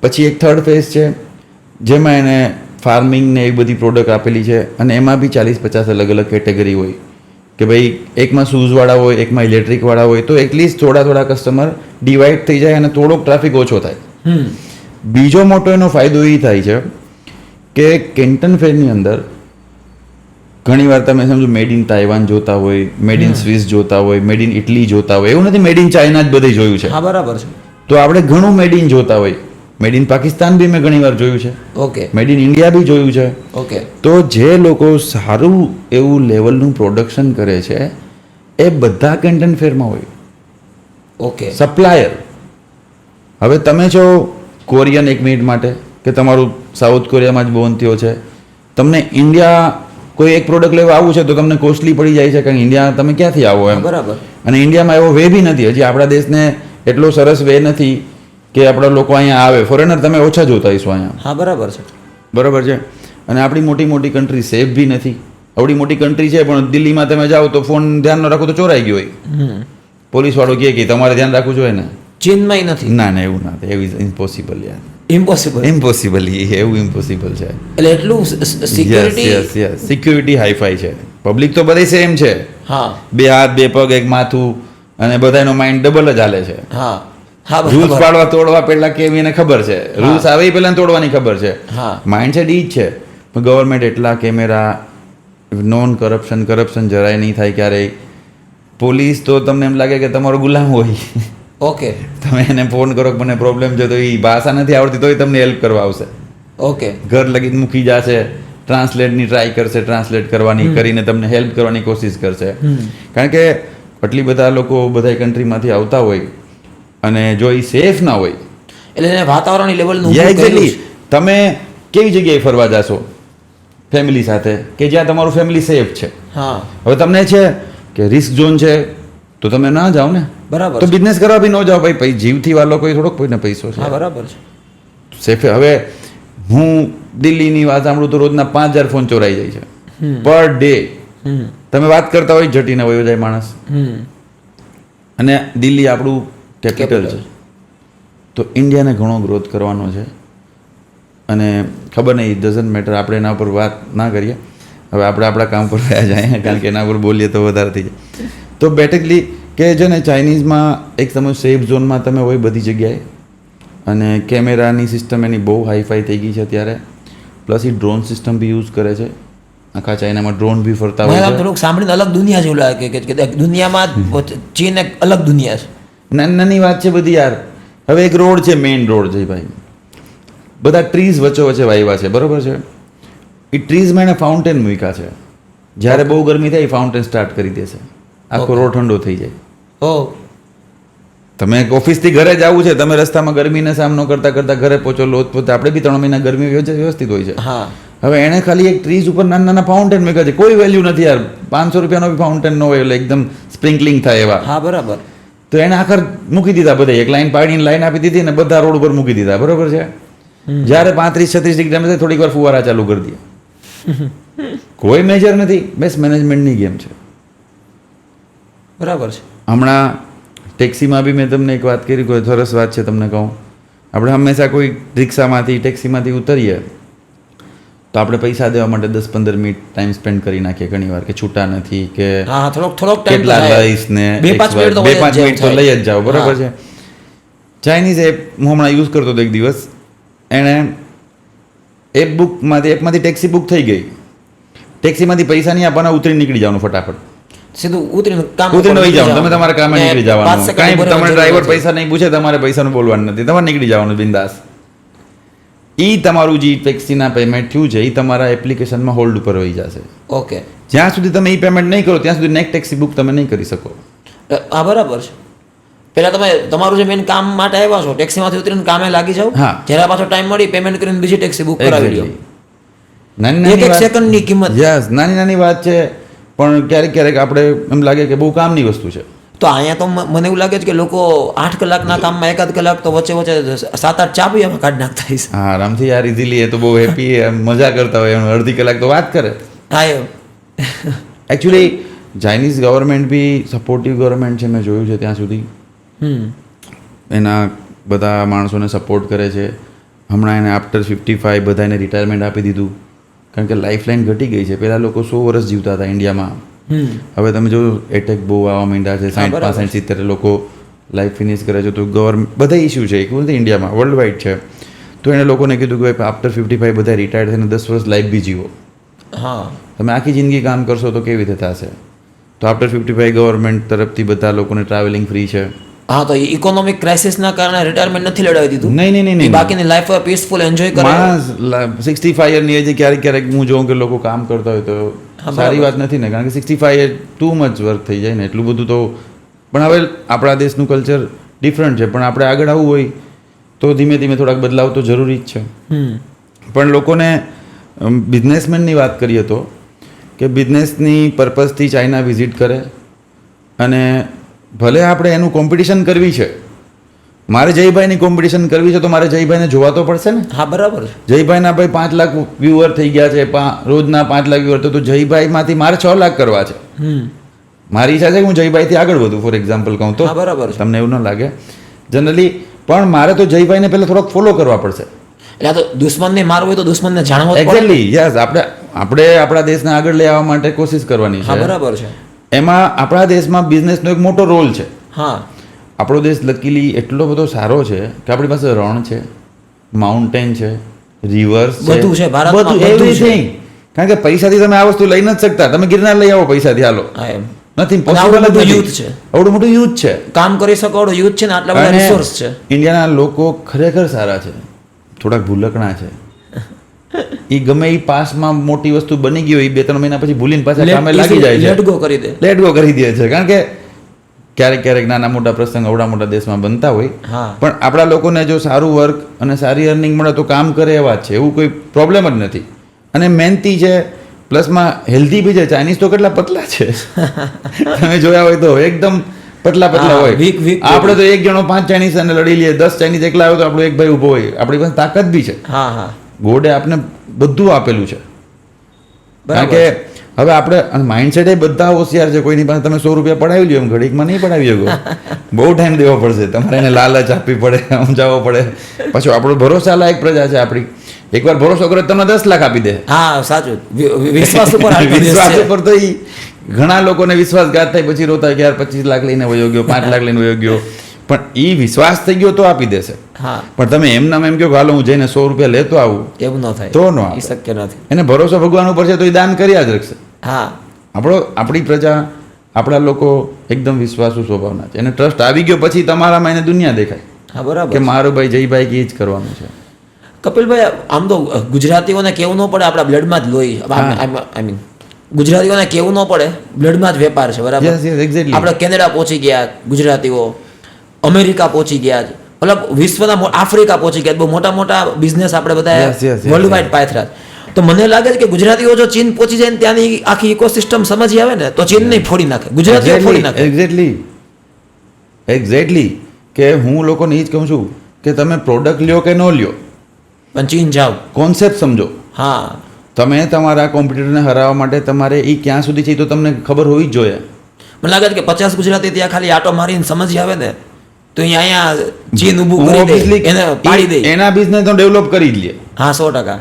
પછી એક થર્ડ ફેઝ છે જેમાં એને ફાર્મિંગ ને એવી બધી પ્રોડક્ટ આપેલી છે. અને એમાં બી 40-50 અલગ અલગ કેટેગરી હોય કે ભાઈ એકમાં શૂઝવાળા હોય, એકમાં ઇલેક્ટ્રિકવાળા હોય. તો એટલીસ્ટ થોડા કસ્ટમર ડિવાઈડ થઈ જાય અને થોડોક ટ્રાફિક ઓછો થાય. બીજો મોટો એનો ફાયદો એ થાય છે કે કેન્ટન ફેરની અંદર ઘણીવાર તમે સમજો મેડ ઇન તાઇવાન જોતા હોય, મેડ ઇન સ્વિસ જોતા હોય, મેડ ઇન ઇટલી જોતા હોય. એવું નથી મેડ ઇન ચાઇના જ બધે જોયું છે. હા, બરાબર છે. તો આપણે ઘણું મેડ ઇન જોતા હોય. મેડ ઇન પાકિસ્તાન બી મેં ઘણીવાર જોયું છે. ઓકે. મેડ ઇન ઇન્ડિયા બી જોયું છે. ઓકે. તો જે લોકો સારું એવું લેવલનું પ્રોડક્શન કરે છે એ બધા કેન્ટન ફેરમાં હોય. ઓકે. સપ્લાયર. હવે તમે છો કોરિયન 1 મિનિટ માટે કે તમારું સાઉથ કોરિયામાં જ બોર્ન થયો છે, તમને ઇન્ડિયા કોઈ એક પ્રોડક્ટ લેવા આવવું છે તો તમને કોસ્ટલી પડી જાય છે કારણ કે ઇન્ડિયા તમે ક્યાંથી આવો એમ. બરાબર. અને ઇન્ડિયામાં એવો વે બી નથી. હજી આપણા દેશને એટલો સરસ વે નથી કે આપણા લોકો અહીંયા આવે. ફોરેનર તમે ઓછા જોતા હશો અહીંયા. હા, બરાબર છે. બરાબર છે. અને આપણી મોટી કન્ટ્રી સેફ બી નથી. આવડી મોટી કન્ટ્રી છે પણ દિલ્હીમાં તમે જાઓ તો ફોન ધ્યાન ન રાખો તો ચોરાઈ ગયો હોય. પોલીસવાળો કહે કે તમારે ધ્યાન રાખવું જોઈએ ને. ચીનમાં નથી. ના એવું ના થાય. એવું ઇમ્પોસિબલ યાર. ઇમ્પોસિબલ. ઇમ્પોસિબલ એવું ઇમ્પોસિબલ છે. એટલે એટલું સિક્યુરિટી. યસ સિક્યુરિટી હાઈફાઈ છે. પબ્લિક તો બધી સેમ છે. હા. 2 હાથ 2 પગ 1 માથું અને બધાનો માઇન્ડ ડબલ જ હાલે છે. હા. હા, રૂલ્સ બરાબર. પાડવા તોડવા પહેલા કેવી એને ખબર છે. રૂલ્સ આવે એ પહેલા તોડવાની ખબર છે. હા. માઇન્ડસેટ ઈ જ છે. પણ ગવર્મેન્ટ એટલા કેમેરા, નોન કરપ્શન જરાય નહીં થાય ક્યારેય. પોલીસ તો તમને એમ લાગે કે તમારો ગુલામ હોય. ઓકે. તમે એને ફોન કરો કે મને પ્રોબ્લેમ છે તો એ ભાષા નથી આવડતી તોય તમને હેલ્પ કરવા આવશે. ઓકે. ઘર લગી મૂકી જશે, ટ્રાન્સલેટની ટ્રાય કરશે, ટ્રાન્સલેટ કરવાની કરીને તમને હેલ્પ કરવાની કોશિશ કરશે. કારણ કે આટલી બધા લોકો બધા કન્ટ્રીમાંથી આવતા હોય અને જો એ સેફ ના હોય. એટલે એને વાતાવરણની લેવલનું યા ઊભું કર્યું એક્ઝેક્ટલી. તમે કેવી જગ્યાએ ફરવા જાશો ફેમિલી સાથે કે જ્યાં તમારું ફેમિલી સેફ છે. છે. હા, હવે તમને છે કે રિસ્ક ઝોન છે તો તમે ના જાઓ ને. બરાબર તો છે. બિઝનેસ કરવા બી ન જાઓ ભાઈ. જીવથી વાલો કોઈ થોડોક કોઈને પૈસો હા, છે. બરાબર છે. સેફ. હવે હું દિલ્હીની વાત સાંભળું તો રોજના 5000 ફોન ચોરાઈ જાય છે પર ડે. તમે વાત કરતા હોય જટીને વયો જાય માણસ. અને દિલ્હી આપણું કેપિટલ છે. તો ઇન્ડિયાને ઘણો ગ્રોથ કરવાનો છે. અને ખબર નહીં ઇટ ડઝન્ટ મેટર. આપણે એના પર વાત ના કરીએ. હવે આપણે આપણા કામ પર રહ્યા જાય કારણ કે એના પર બોલીએ તો વધારે થઈ જાય. તો બેસિકલી કે છે ને ચાઇનીઝમાં એક સમય સેફ ઝોનમાં તમે હોય બધી જગ્યાએ. અને કેમેરાની સિસ્ટમ એની બહુ હાઈફાઈ થઈ ગઈ છે અત્યારે. પ્લસ એ ડ્રોન સિસ્ટમ બી યુઝ કરે છે. આખા ચાઇનામાં ડ્રોન બી ફરતા મને હોય આમ છે. થોડુંક સાંભળીને અલગ દુનિયા જેવું લાગે કે દુનિયામાં ચીન એક અલગ દુનિયા છે. નાની વાત છે બધી યાર. હવે એક રોડ છે, મેઇન રોડ છે ભાઈ, બધા ટ્રીઝ વચ્ચે વાવ્યા છે બરોબર છે. એ ટ્રીઝમાં એને ફાઉન્ટેન મૂક્યા છે. જ્યારે બહુ ગરમી થાય ફાઉન્ટેન સ્ટાર્ટ કરી દેશે, આખો રોડ ઠંડો થઈ જાય. ઓ તમે ઓફિસથી ઘરે જવું છે, તમે રસ્તામાં ગરમીનો સામનો કરતા કરતા ઘરે પહોંચો લોત પોતે, આપણે બી 3 મહિના ગરમી વ્યવસ્થિત હોય છે. હા, હવે એણે ખાલી એક ટ્રીઝ ઉપર નાના નાના ફાઉન્ટેન મૂક્યા છે. કોઈ વેલ્યુ નથી યાર, 500 રૂપિયાનો બી ફાઉન્ટેન ન હોય, એટલે એકદમ સ્પ્રિંકલિંગ થાય એવા. હા, બરાબર. તો એને આખર મૂકી દીધા બધા, એક લાઈન પાડીને લાઈન આપી દીધી ને બધા રોડ ઉપર મૂકી દીધા. બરોબર છે. જ્યારે 35-36 ડિગ્રી થાય થોડીક વાર ફુવારા ચાલુ કરી દે. કોઈ મેજર નથી, બેસ્ટ મેનેજમેન્ટની ગેમ છે. બરાબર છે. હમણાં ટેક્સીમાં બી મેં તમને એક વાત કરી, કોઈ સરસ વાત છે તમને કહું. આપણે હંમેશા કોઈ રિક્ષામાંથી ટેક્સીમાંથી ઉતરીએ તો આપણે પૈસા દેવા માટે 10-15 મિનિટ ટાઈમ સ્પેન્ડ કરી નાખીએ ઘણી વાર, કે છૂટા નથી, કે હા, થોડોક ટાઈમ કેટલા લઈશ ને 2-5 મિનિટ તો લઈ જ જાઓ. બરાબર છે. ચાઇનીઝ એપ હું હમણાં યુઝ કરતો હતો એક દિવસ, એણે એપમાંથી ટેક્સી બુક થઈ ગઈ, ટેક્સીમાંથી પૈસા નહીં આપવાના, ઉતરીને નીકળી જવાનું ફટાફટ, સીધું ઉતરીને વહી જવાનું, તમે તમારા કામે નીકળી જવાનું, કાંઈ તમારે ડ્રાઈવર પૈસા નહીં પૂછે, તમારે પૈસાનું બોલવાનું નથી, તમારે નીકળી જવાનું બિંદાસ. એ તમારું જે ટેક્સીના પેમેન્ટ થયું છે એ તમારા એપ્લિકેશનમાં હોલ્ડ ઉપર હોઈ જશે. ઓકે. જ્યાં સુધી તમે એ પેમેન્ટ નહીં કરો ત્યાં સુધી નેક્સ્ટ ટેક્સી બુક તમે નહીં કરી શકો. હા, બરાબર છે. પહેલા તમે તમારું જે મેન કામ માટે આવ્યા છો, ટેક્સીમાંથી ઉતરીને કામે લાગી જાઓ. હા. જ્યારે પાછો ટાઈમ મળી પેમેન્ટ કરીને બીજી ટેક્સી બુક કરાવી લો. નાની એક સેકન્ડની કિંમત. યસ, નાની નાની વાત છે, પણ ક્યારેક ક્યારેક આપણે એમ લાગે કે બહુ કામની વસ્તુ છે. તો અહીંયા તો મને એવું લાગે છે કે લોકો 8 કલાકના કામમાં 1 કલાક તો વચ્ચે 7-8 ચા પી એમાં કાઢી નાખતા હશે. હા, આરામથી યાર, ઇઝીલી. એ તો બહુ હેપી મજા કરતા હોય, એનું અડધી કલાક તો વાત કરે. હા, એમ. એકચ્યુઅલી ચાઇનીઝ ગવર્મેન્ટ બી સપોર્ટિવ ગવર્મેન્ટ છે, મેં જોયું છે ત્યાં સુધી. એના બધા માણસોને સપોર્ટ કરે છે. હમણાં એને આફ્ટર 55 બધાને રિટાયરમેન્ટ આપી દીધું, કારણ કે લાઈફ લાઈન ઘટી ગઈ છે. પહેલાં લોકો 100 વર્ષ જીવતા હતા ઇન્ડિયામાં. હવે તમે જો એટેક બહુ આવવા માંડ્યા છે, 60-65 લોકો લાઈફ ફિનિશ કરે છે. તો ગવર્મેન્ટ બધા ઇસ્યુ છે, એવું નથી ઇન્ડિયામાં, વર્લ્ડ વાઇડ છે. તો એને લોકોને કીધું કે ભાઈ આફ્ટર 55 બધા રિટાયર્ડ થઈને 10 વર્ષ લાઈફ બી જીવો. હા, તમે આખી જિંદગી કામ કરશો તો કેવી રીતે થશે? તો આફ્ટર 55 ગવર્મેન્ટ તરફથી બધા લોકોને ટ્રાવેલિંગ ફ્રી છે. હા, તો ઇકોનોમિક ક્રાઇસિસના કારણે રિટાયરમેન્ટ નથી લડાવી દીધું. નહીં. બાકીની લાઈફ પીસફુલ એન્જોય કરે. માણસ 65 યરની એજે ક્યારેક હું જોઉં કે લોકો કામ કરતા હોય તો સારી વાત નથી ને, કારણ કે 65 એ ટુ મચ વર્ક થઈ જાય ને, એટલું બધું તો. પણ હવે આપણા દેશનું કલ્ચર ડિફરન્ટ છે, પણ આપણે આગળ આવવું હોય તો ધીમે ધીમે થોડાક બદલાવ તો જરૂરી જ છે. પણ લોકોને બિઝનેસમેનની વાત કરીએ તો કે બિઝનેસની પર્પઝથી ચાઇના વિઝિટ કરે, અને ભલે આપણે એનું કોમ્પિટિશન કરવી છે, મારે જયભાઈની કોમ્પિટિશન કરવી છે તો મારે જયભાઈને જોવા તો પડશે ને. હા, બરાબર. જયભાઈના ભાઈ 5 લાખ વ્યુઅર થઈ ગયા છે, રોજના 5 લાખ વ્યુઅર, તો જયભાઈમાંથી મારે 6 લાખ કરવા છે. મારી ઈચ્છા છે કે હું જયભાઈથી આગળ વધું, ફોર એક્ઝામ્પલ કહું તો. બરાબર. તમને એવું ન લાગે જનરલી, પણ મારે તો જયભાઈને પહેલાં થોડોક ફોલો કરવા પડશે. એટલે આ તો દુશ્મનને મારવું હોય તો દુશ્મનને જાણવો પડે. Exactly, yes. આપણે આપણા દેશને આગળ લઈ આવવા માટે કોશિશ કરવાની છે. હા, બરાબર છે. એમાં આપણા દેશમાં બિઝનેસનો એક મોટો રોલ છે. હા, આપણો દેશ લકીલી એટલો બધો સારો છે કે આપણી પાસે રણ છે, માઉન્ટેન છે, રિવર્સ છે, બધું છે ભારતમાં, બધું, એવરીથિંગ. કારણ કે પૈસાથી તમે આ વસ્તુ લઈ નથી શકતા. તમે ગિરનાર લઈ આવો પૈસાથી, હાલો, હા, એમ નથી અને આવડું પોસિબલ. મોટું youth છે. આવડું મોટું યુથ છે, કામ કરી શકો એવડું યુથ છે ને, આટલા બધા અને રિસોર્સ છે. ઇન્ડિયાના લોકો ખરેખર સારા છે, થોડાક ભૂલકણા છે. એ ગમે એ પાસમાં મોટી વસ્તુ બની ગઈ હોય, 2-3 મહિના પછી ભૂલીને પાછા કામે લાગી જાય છે, લેટ ગો કરી દે. લેટ ગો કરી દે છે. કારણ કે ક્યારેક નાના મોટા પ્રસંગ અવડા મોટા દેશમાં બનતા હોય, હા, પણ આપણા લોકોને જો સારું વર્ક અને સારી અર્નિંગ મળે તો કામ કરે એવા જ છે, એવું કોઈ પ્રોબ્લેમ જ નથી. અને મહેનતી છે, પ્લસમાં હેલ્ધી બી છે. ચાઇનીઝ તો કેટલા પતલા છે તમે જોયા હોય તો, એકદમ પતલા હોય. આપણે તો એક જણો 5 ચાઇનીઝ અને લડી લઈએ, 10 ચાઇનીઝ એકલા આવે તો આપણો એક ભાઈ ઊભો હોય. આપણી પાસે તાકાત બી છે. હા, હા, ગોડે આપણે બધું આપેલું છે. કારણ કે હવે આપણે માઇન્ડસેટ એ બધા હોશિયાર છે. કોઈની પાસે તમે 100 રૂપિયા પડાવી લ્યો, એમ ઘડીકમાં નહીં પડાવી શકો. બહુ ટાઈમ દેવો પડશે, તમારે એને લાલચ આપવી પડે, સમજાવવો પડે. પછી આપણો ભરોસા લાયક પ્રજા છે આપણી. એકવાર ભરોસો કરે તમને 10 લાખ આપી દે. હા, સાચું. વિશ્વાસ ઉપર વિશ્વાસ ઉપર તો ઘણા લોકોને વિશ્વાસઘાત થાય, પછી રોતા કે યાર 25 લાખ લઈને વયો ગયો, 5 લાખ લઈને વયો ગયો. પણ એ વિશ્વાસ થઈ ગયો તો આપી દેશે. હા, પણ તમે એમનામ એમ કહો હાલો હું જઈને 100 રૂપિયા લેતો આવું, એવું ન થાય, તો ન એ શક્ય નથી. એને ભરોસો ભગવાન ઉપર છે તો એ દાન કર્યા જ રાખશે. હા, આપણી પ્રજા, આપણા લોકો એકદમ વિશ્વાસુ સ્વભાવના છે. એને ટ્રસ્ટ આવી ગયો પછી તમારામાં એને દુનિયા દેખાય. હા, બરાબર કે મારો ભાઈ જયભાઈ કે જ કરવાનું છે. કપિલભાઈ આમ તો ગુજરાતીઓને કેવું ન પડે, આપણા બ્લડમાં જ લોહી, આઈ મીન ગુજરાતીઓને કેવું ન પડે, બ્લડમાં જ વેપાર છે, બરાબર? Yes, yes, exactly. આપણે કેનેડા પહોંચી ગયા ગુજરાતીઓ, અમેરિકા પહોંચી ગયા, મતલબ વિશ્વના આફ્રિકા પહોંચી ગયા, બહુ મોટા મોટા બિઝનેસ આપણે બધા Yes, yes, yes, world wide પાથરા. તો મને લાગે છે કે ગુજરાતીઓ જો ચીન પહોંચી જાય ને ત્યાંની આખી ઇકોસિસ્ટમ સમજી આવે ને તો ચીન નહીં ફોડી નાખે, ગુજરાતીઓ ફોડી નાખે. એક્ઝેક્ટલી કે હું લોકોને એ જ કહું છું કે તમે પ્રોડક્ટ લ્યો કે ન લ્યો, પણ ચીન જાઓ. કોન્સેપ્ટ સમજો. હા, તમે તમારા કોમ્પિટિટરને હરાવવા માટે તમારે એ ક્યાં સુધી છે એ તો તમને ખબર હોવી જ જોઈએ. મને લાગે છે કે 50 ગુજરાતી ત્યાં ખાલી આટો મારીને સમજી આવે ને તો અહીંયા ચીન ઊભું કરી દે, એને પાડી દે. એના બિઝનેસ તો ડેવલપ કરી જ લે. હા, 100%.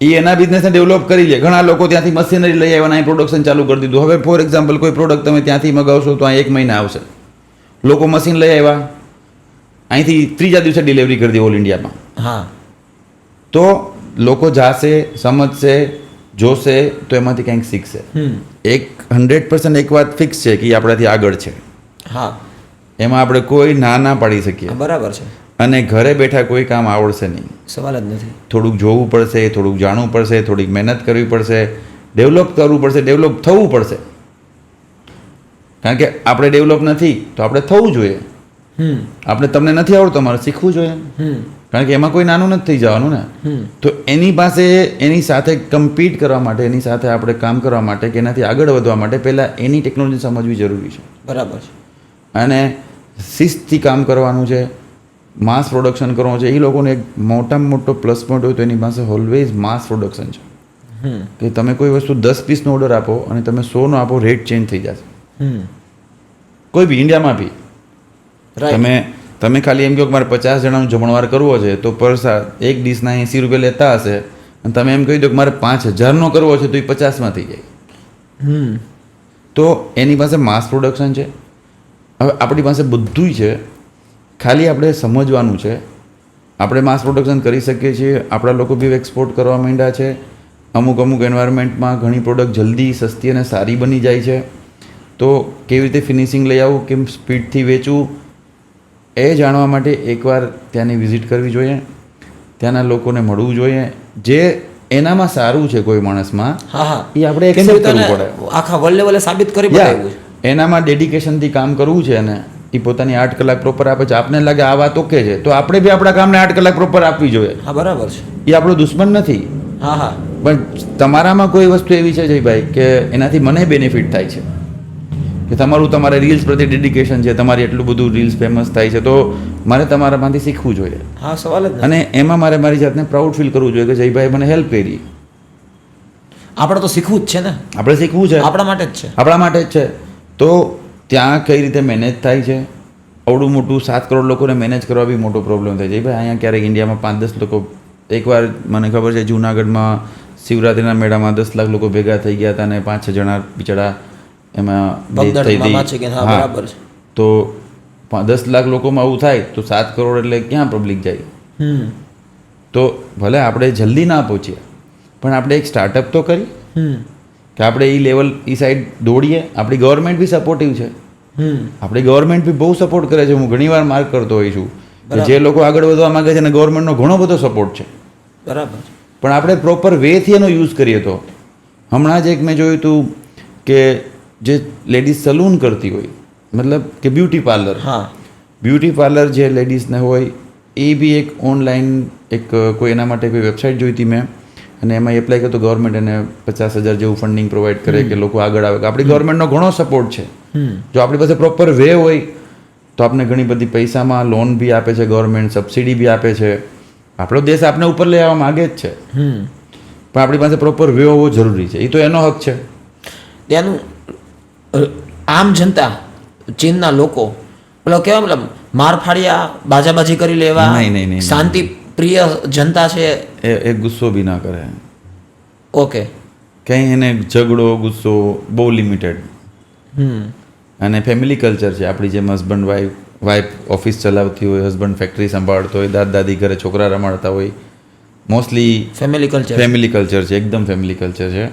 એ એના બિઝનેસને ડેવલપ કરી લે. ઘણા લોકો ત્યાંથી મશીનરી લઈ આવ્યા અહીં પ્રોડક્શન ચાલુ કરી દીધું. હવે ફોર એક્ઝામ્પલ કોઈ પ્રોડક્ટ તમે ત્યાંથી મગાવશો તો અહીં 1 મહિના આવશે. લોકો મશીન લઈ આવ્યા, અહીંથી 3જા દિવસે ડિલિવરી કરી દે ઓલ ઇન્ડિયામાં. હા, તો લોકો જાશે, સમજશે, જોશે તો એમાંથી કંઈક શીખશે. 100% એક વાત ફિક્સ છે કે એ આપણાથી આગળ છે. હા, એમાં આપણે કોઈ ના પાડી શકીએ. બરાબર છે. અને ઘરે બેઠા કોઈ કામ આવડશે નહીં, સવાલ જ નથી. થોડુંક જોવું પડશે, થોડુંક જાણવું પડશે, થોડીક મહેનત કરવી પડશે, ડેવલપ કરવું પડશે, ડેવલપ થવું પડશે. કારણ કે આપણે ડેવલપ નથી તો આપણે થવું જોઈએ. આપણે તમને નથી આવડતું, તમારે શીખવું જોઈએ. કારણ કે એમાં કોઈ નાનું નથી થઈ જવાનું ને. તો એની પાસે એની સાથે કમ્પીટ કરવા માટે, એની સાથે આપણે કામ કરવા માટે કે એનાથી આગળ વધવા માટે પહેલાં એની ટેકનોલોજી સમજવી જરૂરી છે. બરાબર છે. અને શિસ્તથી કામ કરવાનું છે, માસ પ્રોડક્શન કરવાનું છે. એ લોકોને એક મોટામાં મોટો પ્લસ પોઈન્ટ હોય તો એની પાસે ઓલવેઝ માસ પ્રોડક્શન છે. કે તમે કોઈ વસ્તુ 10 પીસનો ઓર્ડર આપો અને તમે 100નો આપો, રેટ ચેન્જ થઈ જશે. કોઈ બી ઇન્ડિયામાં બી તમે ખાલી એમ કહો કે મારે 50 જણાનું જમણવાર કરવો છે તો એક ડીશના 80 રૂપિયા લેતા હશે અને તમે એમ કહી દો કે મારે 5000નો કરવો છે તો એ 50માં થઈ જાય. તો એની પાસે માસ પ્રોડક્શન છે. હવે આપણી પાસે બધુંય છે, ખાલી આપણે સમજવાનું છે. આપણે માસ પ્રોડક્શન કરી શકીએ છીએ. આપણા લોકો બી એક્સપોર્ટ કરવા માંડ્યા છે. અમુક એન્વાયરમેન્ટમાં ઘણી પ્રોડક્ટ જલ્દી, સસ્તી અને સારી બની જાય છે. તો કેવી રીતે ફિનિશિંગ લઈ આવવું, કેમ સ્પીડથી વેચવું, એ જાણવા માટે એકવાર ત્યાંની વિઝિટ કરવી જોઈએ. ત્યાંના લોકોને મળવું જોઈએ. જે એનામાં સારું છે કોઈ માણસમાં, એ આપણે એક્સેપ્ટ કરવું પડે. આખા વર્લ્ડ લેવલે સાબિત કરી બતાવ્યું છે. એનામાં ડેડિકેશનથી કામ કરવું છે અને એ પોતાની 8 કલાક પ્રોપર આપે છે. આપને લાગે આ વાત ઓકે છે તો આપણે બી આપણા કામને 8 કલાક પ્રોપર આપવી જોઈએ. હા, બરાબર છે. એ આપણો દુશ્મન નથી. હા, પણ તમારામાં કોઈ વસ્તુ એવી છે જયભાઈ કે એનાથી મને બેનિફિટ થાય છે કે તમારે રીલ્સ પ્રત્યે ડેડિકેશન છે, તમારી એટલું બધું રીલ્સ ફેમસ થાય છે તો મારે તમારામાંથી શીખવું જોઈએ. હા, સવાલ જ. અને એમાં મારે મારી જાતને પ્રાઉડ ફીલ કરવું જોઈએ કે જયભાઈ મને હેલ્પ કરી. આપણે તો શીખવું જ છે ને. આપણે શીખવું છે, આપણા માટે જ છે. આપણા માટે જ છે. તો ત્યાં કઈ રીતે મેનેજ થાય છે, આવડું મોટું 7 કરોડ લોકોને મેનેજ કરવા બી મોટો પ્રોબ્લેમ થાય છે. ભાઈ અહીંયા ક્યારેક ઇન્ડિયામાં 5-10 લોકો, એકવાર મને ખબર છે જૂનાગઢમાં શિવરાત્રિના મેળામાં 10 લાખ લોકો ભેગા થઈ ગયા હતા અને 5-6 જણા બિચારા એમાં ડેથ થઈ હતી. તો 10 લાખ લોકોમાં આવું થાય તો 7 કરોડ એટલે ક્યાં પબ્લિક જાય? તો ભલે આપણે જલ્દી ના પહોંચીએ પણ આપણે એક સ્ટાર્ટઅપ તો કરી કે આપણે એ લેવલ, એ સાઈડ દોડીએ. આપણી ગવર્મેન્ટ બી સપોર્ટિવ છે. આપણી ગવર્મેન્ટ બી બહુ સપોર્ટ કરે છે. હું ઘણીવાર માર્ક કરતો હોઈ છું કે જે લોકો આગળ વધવા માંગે છે અને ગવર્મેન્ટનો ઘણો બધો સપોર્ટ છે. બરાબર. પણ આપણે પ્રોપર વેથી એનો યુઝ કરીએ તો. હમણાં જ એક મેં જોયું હતું કે જે લેડીઝ સલૂન કરતી હોય, મતલબ કે બ્યુટી પાર્લર, બ્યુટી પાર્લર જે લેડીઝને હોય એ બી એક ઓનલાઈન કોઈ એના માટે કોઈ વેબસાઇટ જોઈતી મેં અને એમાં એપ્લાય કર્યો તો ગવર્મેન્ટ એને 50,000 જેવું ફંડિંગ પ્રોવાઈડ કરે કે લોકો આગળ આવે. આપણી ગવર્મેન્ટનો ઘણો સપોર્ટ છે. જો આપણી પાસે પ્રોપર વે હોય તો આપણે ઘણી બધી પૈસામાં લોન બી આપે છે ગવર્મેન્ટ, સબસિડી બી આપે છે. આપણો દેશ આપણે ઉપર લઈ આવવા માગે જ છે પણ આપણી પાસે પ્રોપર વે હોવો જરૂરી છે. એ તો એનો હક છે. ત્યાંનું આમ જનતા, ચીનના લોકો પેલો કેવા મતલબ મારફાડિયા, બાજાબાજી કરી લેવા, શાંતિ પ્રિય જનતા છે. એ ગુસ્સો બી ના કરે. ઓકે. કંઈ એને ઝઘડો, ગુસ્સો બહુ લિમિટેડ. અને ફેમિલી કલ્ચર છે. આપણી જેમ હસબન્ડ વાઈફ ઓફિસ ચલાવતી હોય, હસબન્ડ ફેક્ટરી સંભાળતો હોય, દાદી ઘરે છોકરા રમાડતા હોય. મોસ્ટલી ફેમિલી કલ્ચર છે. એકદમ ફેમિલી કલ્ચર છે.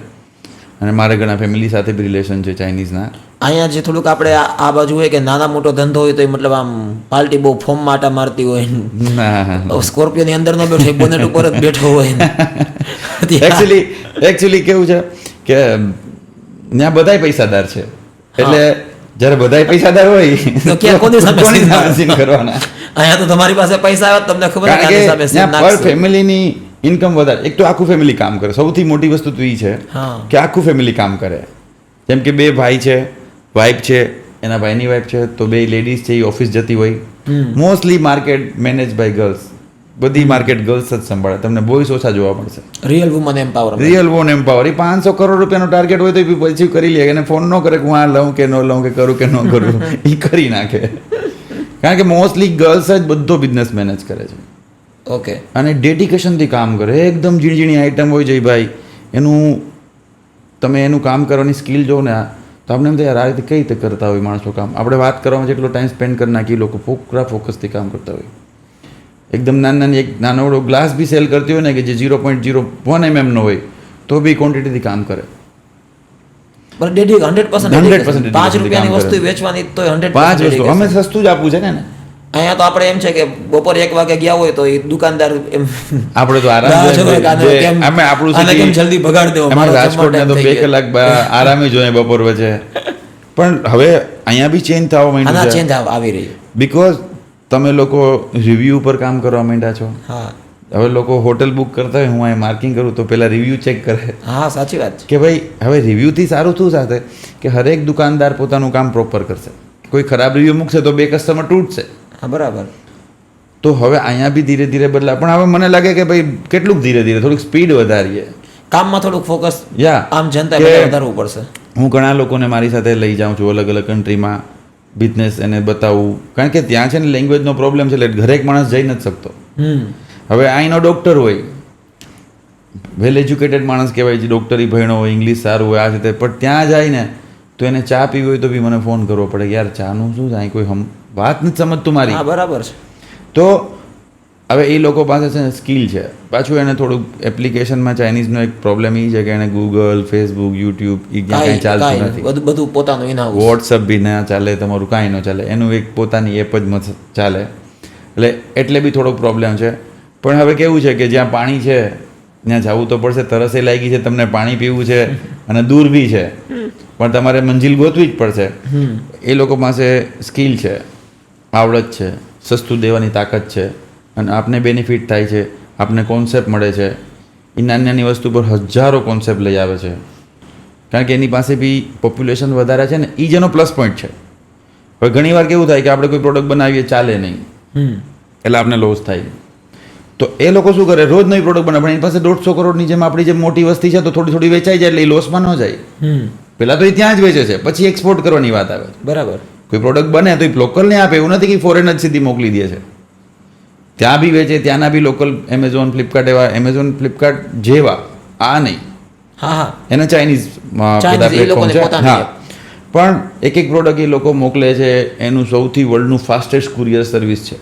અને મારે ઘણા ફેમિલી સાથે બી રિલેશન છે ચાઇનીઝના. અહીંયા જે થોડુંક આપણે આ બાજુ હોય કે નાના મોટો ધંધો હોય તો મતલબ આમ પાર્ટી બહુ ફોર્મ માટા મારતી હોય, સ્કોર્પિયોની અંદર ન બેઠો બોનેટ ઉપર જ બેઠો હોય. એકચ્યુઅલી કેવું છે કે ત્યાં બધાય પૈસાદાર છે, એટલે જ્યારે બધાય પૈસાદાર હોય તો ક્યાં કોની સામે સીન કરવાના. અહીંયા તો તમારી પાસે પૈસા આવે તમને ખબર છે કે આની સામે સીન પર નાખશે. ફેમિલીની ઇન્કમ વધારે. એક તો આખું ફેમિલી કામ કરે, સૌથી મોટી વસ્તુ તો એ છે હા. કે આખું ફેમિલી કામ કરે. જેમ કે 2 ભાઈ છે, વાઇફ છે, એના ભાઈની વાઇફ છે, તો 2 લેડીઝ છે, એ ઓફિસ જતી હોય. Mostly market manage by girls, બધી માર્કેટ ગર્લ્સ જ સંભાળે. તમને બોયસ ઓછા જોવા મળશે. Real woman empowerment. Real woman empower. એ 500 કરોડ રૂપિયાનો ટાર્ગેટ હોય તો એ પછી કરી લે, એને ફોન ન કરે કે હું આ લઉં કે ન લઉં, કે કરું કે ન કરું. એ કરી નાખે. કારણ કે મોસ્ટલી ગર્લ્સ જ બધો બિઝનેસ મેનેજ કરે છે. ઓકે. અને ડેડિકેશનથી કામ કરે. એકદમ ઝીણી ઝીણી આઈટમ હોય છે ભાઈ, તમે એનું કામ કરવાની સ્કિલ જો ને, તો આપણે એમ થાય યાર આ રીતે કઈ રીતે કરતા હોય માણસો કામ. આપણે વાત કરવામાં જેટલો ટાઈમ સ્પેન્ડ કરી નાખીએ, લોકો પૂરા ફોકસથી કામ કરતા હોય. એકદમ નાની એક નાનો ગ્લાસ બી સેલ કરતી હોય ને કે જે 0.01 mm નો હોય તો બી ક્વોન્ટિટીથી કામ કરે. પણ 100% 5 રૂપિયાની વસ્તુ કરે. વેચવાની તો 100% 5 વસ્તુ અમે સસ્તું જ આપવું છે ને. અહીંયા તો આપણે એમ છે કે બપોર 1 વાગે ગયા હોય તો એ દુકાનદાર એમ આપણે તો આરામ અમે આપણું આને કેમ જલ્દી ભગાડ દેવો. અમારે રાજકોટને તો 2 કલાક આરામે જોઈએ બપોર વચ્ચે. પણ હવે અહીંયા બી ચેન્જ થવા માંડ્યું છે. ચેન્જ આવી રહી. બીકોઝ તમે લોકો રિવ્યુ ઉપર કામ કરવા માંડ્યા છો. હા. હવે લોકો હોટલ બુક કરતા હોય, હું અહીં માર્કિંગ કરું તો પહેલા રિવ્યુ ચેક કરે. હા, સાચી વાત છે કે ભાઈ હવે રિવ્યુથી સારું શું સાથે કે હરેક દુકાનદાર પોતાનું કામ પ્રોપર કરશે. કોઈ ખરાબ રિવ્યુ મૂકશે તો 2 કસ્ટમર તૂટશે. હા, બરાબર. તો હવે અહીંયા બી ધીરે ધીરે બદલા. પણ હવે મને લાગે કે ભાઈ કેટલુંક ધીરે ધીરે થોડીક સ્પીડ વધારીએ, કામમાં થોડુંક ફોકસ આમ જનતા વધારવું પડશે. હું ઘણા લોકોને મારી સાથે લઈ જાઉં છું અલગ અલગ કન્ટ્રીમાં બિઝનેસ એને બતાવું. કારણ કે ત્યાં છે ને લેંગ્વેજનો પ્રોબ્લેમ છે, એટલે ઘરે એક માણસ જઈ નથી શકતો. હવે અહીંનો ડૉક્ટર હોય, વેલ એજ્યુકેટેડ માણસ કહેવાય છે, ડૉક્ટરી ભણ્યો હોય, ઇંગ્લિશ સારું હોય, આ રીતે, પણ ત્યાં જાય ને તો એને ચા પીવી હોય તો બી મને ફોન કરવો પડે કે યાર ચાનું શું છે, અહીં કોઈ વાત નથી સમજતું મારી. હા, બરાબર છે. તો હવે એ લોકો પાસે છે ને સ્કિલ છે. પાછું એને થોડુંક એપ્લિકેશનમાં ચાઇનીઝનો એક પ્રોબ્લેમ એ છે કે એને ગૂગલ, ફેસબુક, યુટ્યુબ એ કાંઈ ચાલતું નથી. બધું પોતાનું ઇનહાઉસ. વોટ્સઅપ બી ના ચાલે, તમારું કાંઈ ન ચાલે, એનું એક પોતાની એપ જ ચાલે. એટલે બી થોડોક પ્રોબ્લેમ છે. પણ હવે કેવું છે કે જ્યાં પાણી છે ત્યાં જવું તો પડશે. તરસે લાગી છે, તમને પાણી પીવું છે અને દૂર બી છે, પણ તમારે મંજિલ ગોતવી જ પડશે. એ લોકો પાસે સ્કિલ છે, આવડત છે, સસ્તું દેવાની તાકાત છે, અને આપને બેનિફિટ થાય છે, આપને કોન્સેપ્ટ મળે છે. એ નાની નાની વસ્તુ પર હજારો કોન્સેપ્ટ લઈ આવે છે. કારણ કે એની પાસે બી પોપ્યુલેશન વધારે છે ને, એ જેનો પ્લસ પોઈન્ટ છે. હવે ઘણી વાર કેવું થાય કે આપણે કોઈ પ્રોડક્ટ બનાવીએ ચાલે નહીં, એટલે આપણે લોસ થાય. તો એ લોકો શું કરે, રોજ નવી પ્રોડક્ટ બનાવે. પણ એની પાસે 150 કરોડની જેમ આપણી જે મોટી વસ્તી છે તો થોડી થોડી વેચાઈ જાય, એટલે એ લોસમાં ન જાય. પહેલાં તો એ ત્યાં જ વેચે છે, પછી એક્સપોર્ટ કરવાની વાત આવે. બરાબર. કોઈ પ્રોડક્ટ બને તો એ લોકલને આપે, એવું નથી કે ફોરેન જ સીધી મોકલી દે છે. ત્યાં બી વેચે, ત્યાંના બી લોકલ એમેઝોન, ફ્લિપકાર્ટ એવા, એમેઝોન ફ્લિપકાર્ટ જેવા આ નહીં. હા, હા, એના ચાઇનીઝ બધા પ્લેટફોર્મ છે. હા, પણ એક પ્રોડક્ટ એ લોકો મોકલે છે. એનું સૌથી વર્લ્ડનું ફાસ્ટેસ્ટ કુરિયર સર્વિસ છે.